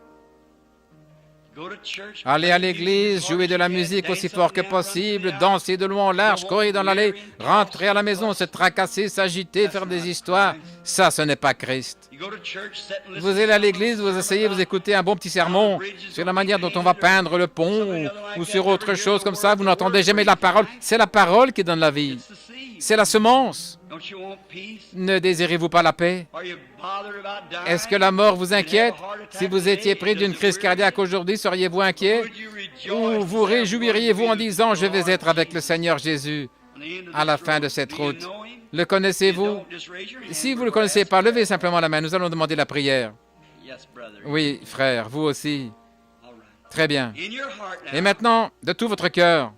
Allez à l'église, jouer de la musique aussi fort que possible, danser de loin en large, courir dans l'allée, rentrer à la maison, se tracasser, s'agiter, faire des histoires. Ça, ce n'est pas Christ. Vous allez à l'église, vous essayez, vous écoutez un bon petit sermon sur la manière dont on va peindre le pont ou sur autre chose comme ça, vous n'entendez jamais la parole. C'est la parole qui donne la vie. C'est la semence. Ne désirez-vous pas la paix? Est-ce que la mort vous inquiète? Si vous étiez pris d'une crise cardiaque aujourd'hui, seriez-vous inquiet? Ou vous réjouiriez-vous en disant, je vais être avec le Seigneur Jésus à la fin de cette route? Le connaissez-vous? Si vous ne le connaissez pas, levez simplement la main. Nous allons demander la prière. Oui, frère, vous aussi. Très bien. Et maintenant, de tout votre cœur,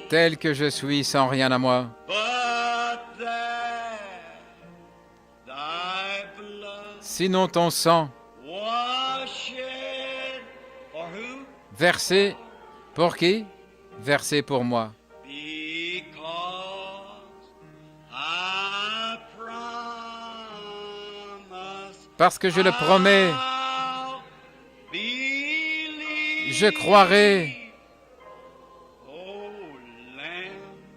tel que je suis, sans rien à moi, sinon ton sang, versé pour qui? Versé pour moi. Parce que je le promets, je croirai.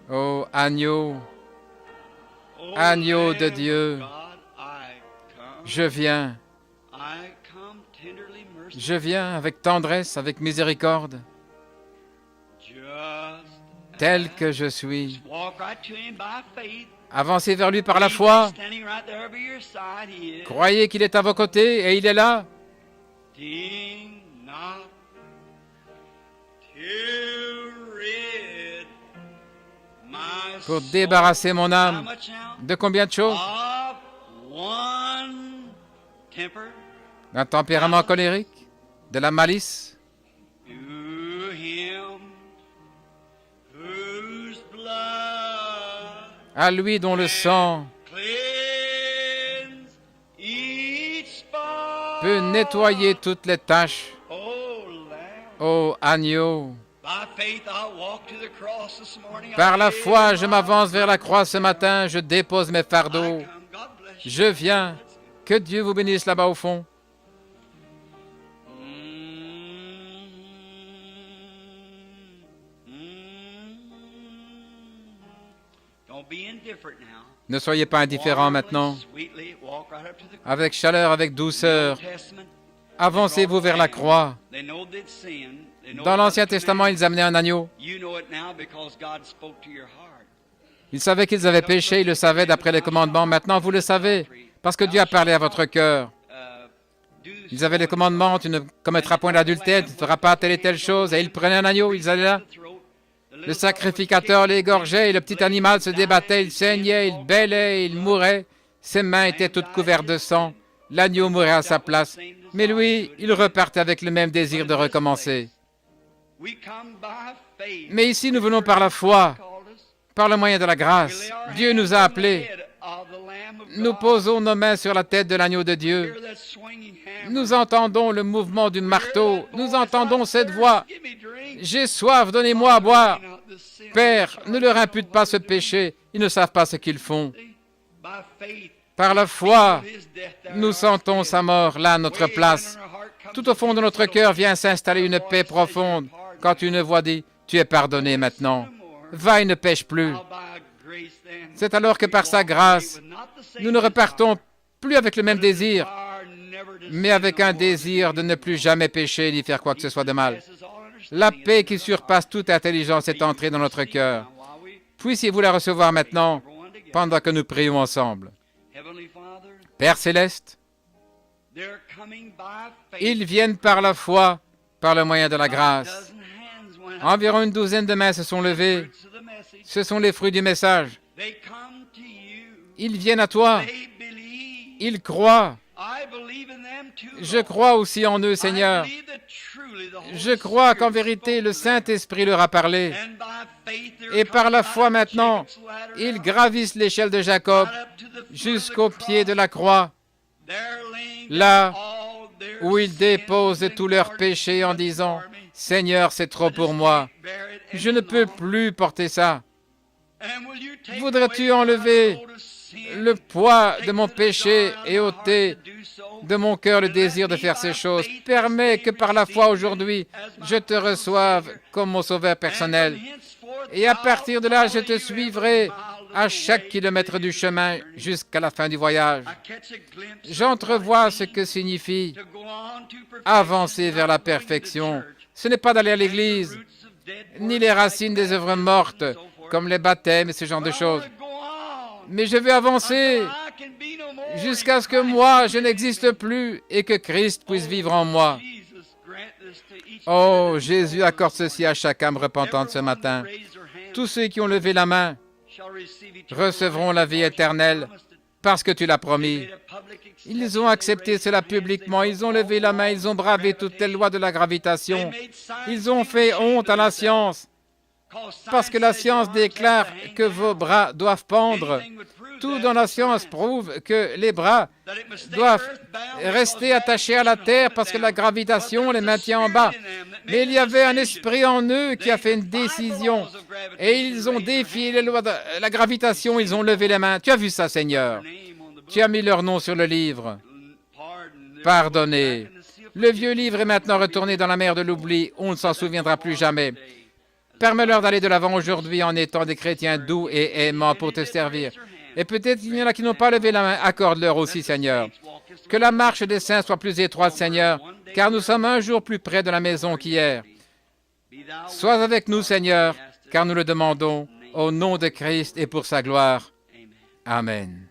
Ô agneau, agneau de Dieu, je viens avec tendresse, avec miséricorde, tel que je suis. Avancez vers lui par la foi. Croyez qu'il est à vos côtés et il est là. Pour débarrasser mon âme de combien de choses? D'un tempérament colérique, de la malice, à lui dont le sang peut nettoyer toutes les taches. Ô agneau, par la foi, je m'avance vers la croix ce matin, je dépose mes fardeaux. Je viens. Que Dieu vous bénisse là-bas au fond. Ne soyez pas indifférents maintenant. Avec chaleur, avec douceur, avancez-vous vers la croix. Dans l'Ancien Testament, ils amenaient un agneau. Ils savaient qu'ils avaient péché, ils le savaient d'après les commandements. Maintenant, vous le savez, parce que Dieu a parlé à votre cœur. Ils avaient les commandements, tu ne commettras point d'adultère, tu ne feras pas telle et telle chose. Et ils prenaient un agneau, ils allaient là. Le sacrificateur l'égorgeait et le petit animal se débattait, il saignait, il bêlait, il mourait. Ses mains étaient toutes couvertes de sang. L'agneau mourait à sa place. Mais lui, il repartait avec le même désir de recommencer. Mais ici, nous venons par la foi, par le moyen de la grâce. Dieu nous a appelés. Nous posons nos mains sur la tête de l'agneau de Dieu. Nous entendons le mouvement du marteau. Nous entendons cette voix. J'ai soif, donnez-moi à boire. Père, ne leur impute pas ce péché. Ils ne savent pas ce qu'ils font. Par la foi, nous sentons sa mort là à notre place. Tout au fond de notre cœur vient s'installer une paix profonde quand une voix dit « Tu es pardonné maintenant. Va et ne pêche plus. » C'est alors que par sa grâce, nous ne repartons plus avec le même désir, mais avec un désir de ne plus jamais pécher ni faire quoi que ce soit de mal. La paix qui surpasse toute intelligence est entrée dans notre cœur. Puissiez-vous la recevoir maintenant, pendant que nous prions ensemble. Père céleste, ils viennent par la foi, par le moyen de la grâce. Environ une douzaine de mains se sont levées. Ce sont les fruits du message. Ils viennent à toi. Ils croient. Je crois aussi en eux, Seigneur. Je crois qu'en vérité, le Saint-Esprit leur a parlé. Et par la foi maintenant, ils gravissent l'échelle de Jacob jusqu'au pied de la croix, là où ils déposent tous leurs péchés en disant « Seigneur, c'est trop pour moi. Je ne peux plus porter ça. Voudrais-tu enlever le poids de mon péché et ôter de mon cœur le désir de faire ces choses? Permets que par la foi aujourd'hui, je te reçoive comme mon sauveur personnel. Et à partir de là, je te suivrai à chaque kilomètre du chemin jusqu'à la fin du voyage. J'entrevois ce que signifie avancer vers la perfection. Ce n'est pas d'aller à l'église, ni les racines des œuvres mortes, comme les baptêmes et ce genre de choses. Mais je veux avancer jusqu'à ce que moi, je n'existe plus et que Christ puisse vivre en moi. Oh, Jésus, accorde ceci à chaque âme repentante ce matin. Tous ceux qui ont levé la main recevront la vie éternelle parce que tu l'as promis. Ils ont accepté cela publiquement, ils ont levé la main, ils ont bravé toutes les lois de la gravitation. Ils ont fait honte à la science parce que la science déclare que vos bras doivent pendre. Tout dans la science prouve que les bras doivent rester attachés à la terre parce que la gravitation les maintient en bas. Mais il y avait un esprit en eux qui a fait une décision et ils ont défié les lois de la gravitation, ils ont levé les mains. Tu as vu ça, Seigneur? Tu as mis leur nom sur le livre. Pardonnez. Le vieux livre est maintenant retourné dans la mer de l'oubli. On ne s'en souviendra plus jamais. Permets-leur d'aller de l'avant aujourd'hui en étant des chrétiens doux et aimants pour te servir. Et peut-être qu'il y en a qui n'ont pas levé la main. Accorde-leur aussi, Seigneur. Que la marche des saints soit plus étroite, Seigneur, car nous sommes un jour plus près de la maison qu'hier. Sois avec nous, Seigneur, car nous le demandons au nom de Christ et pour sa gloire. Amen.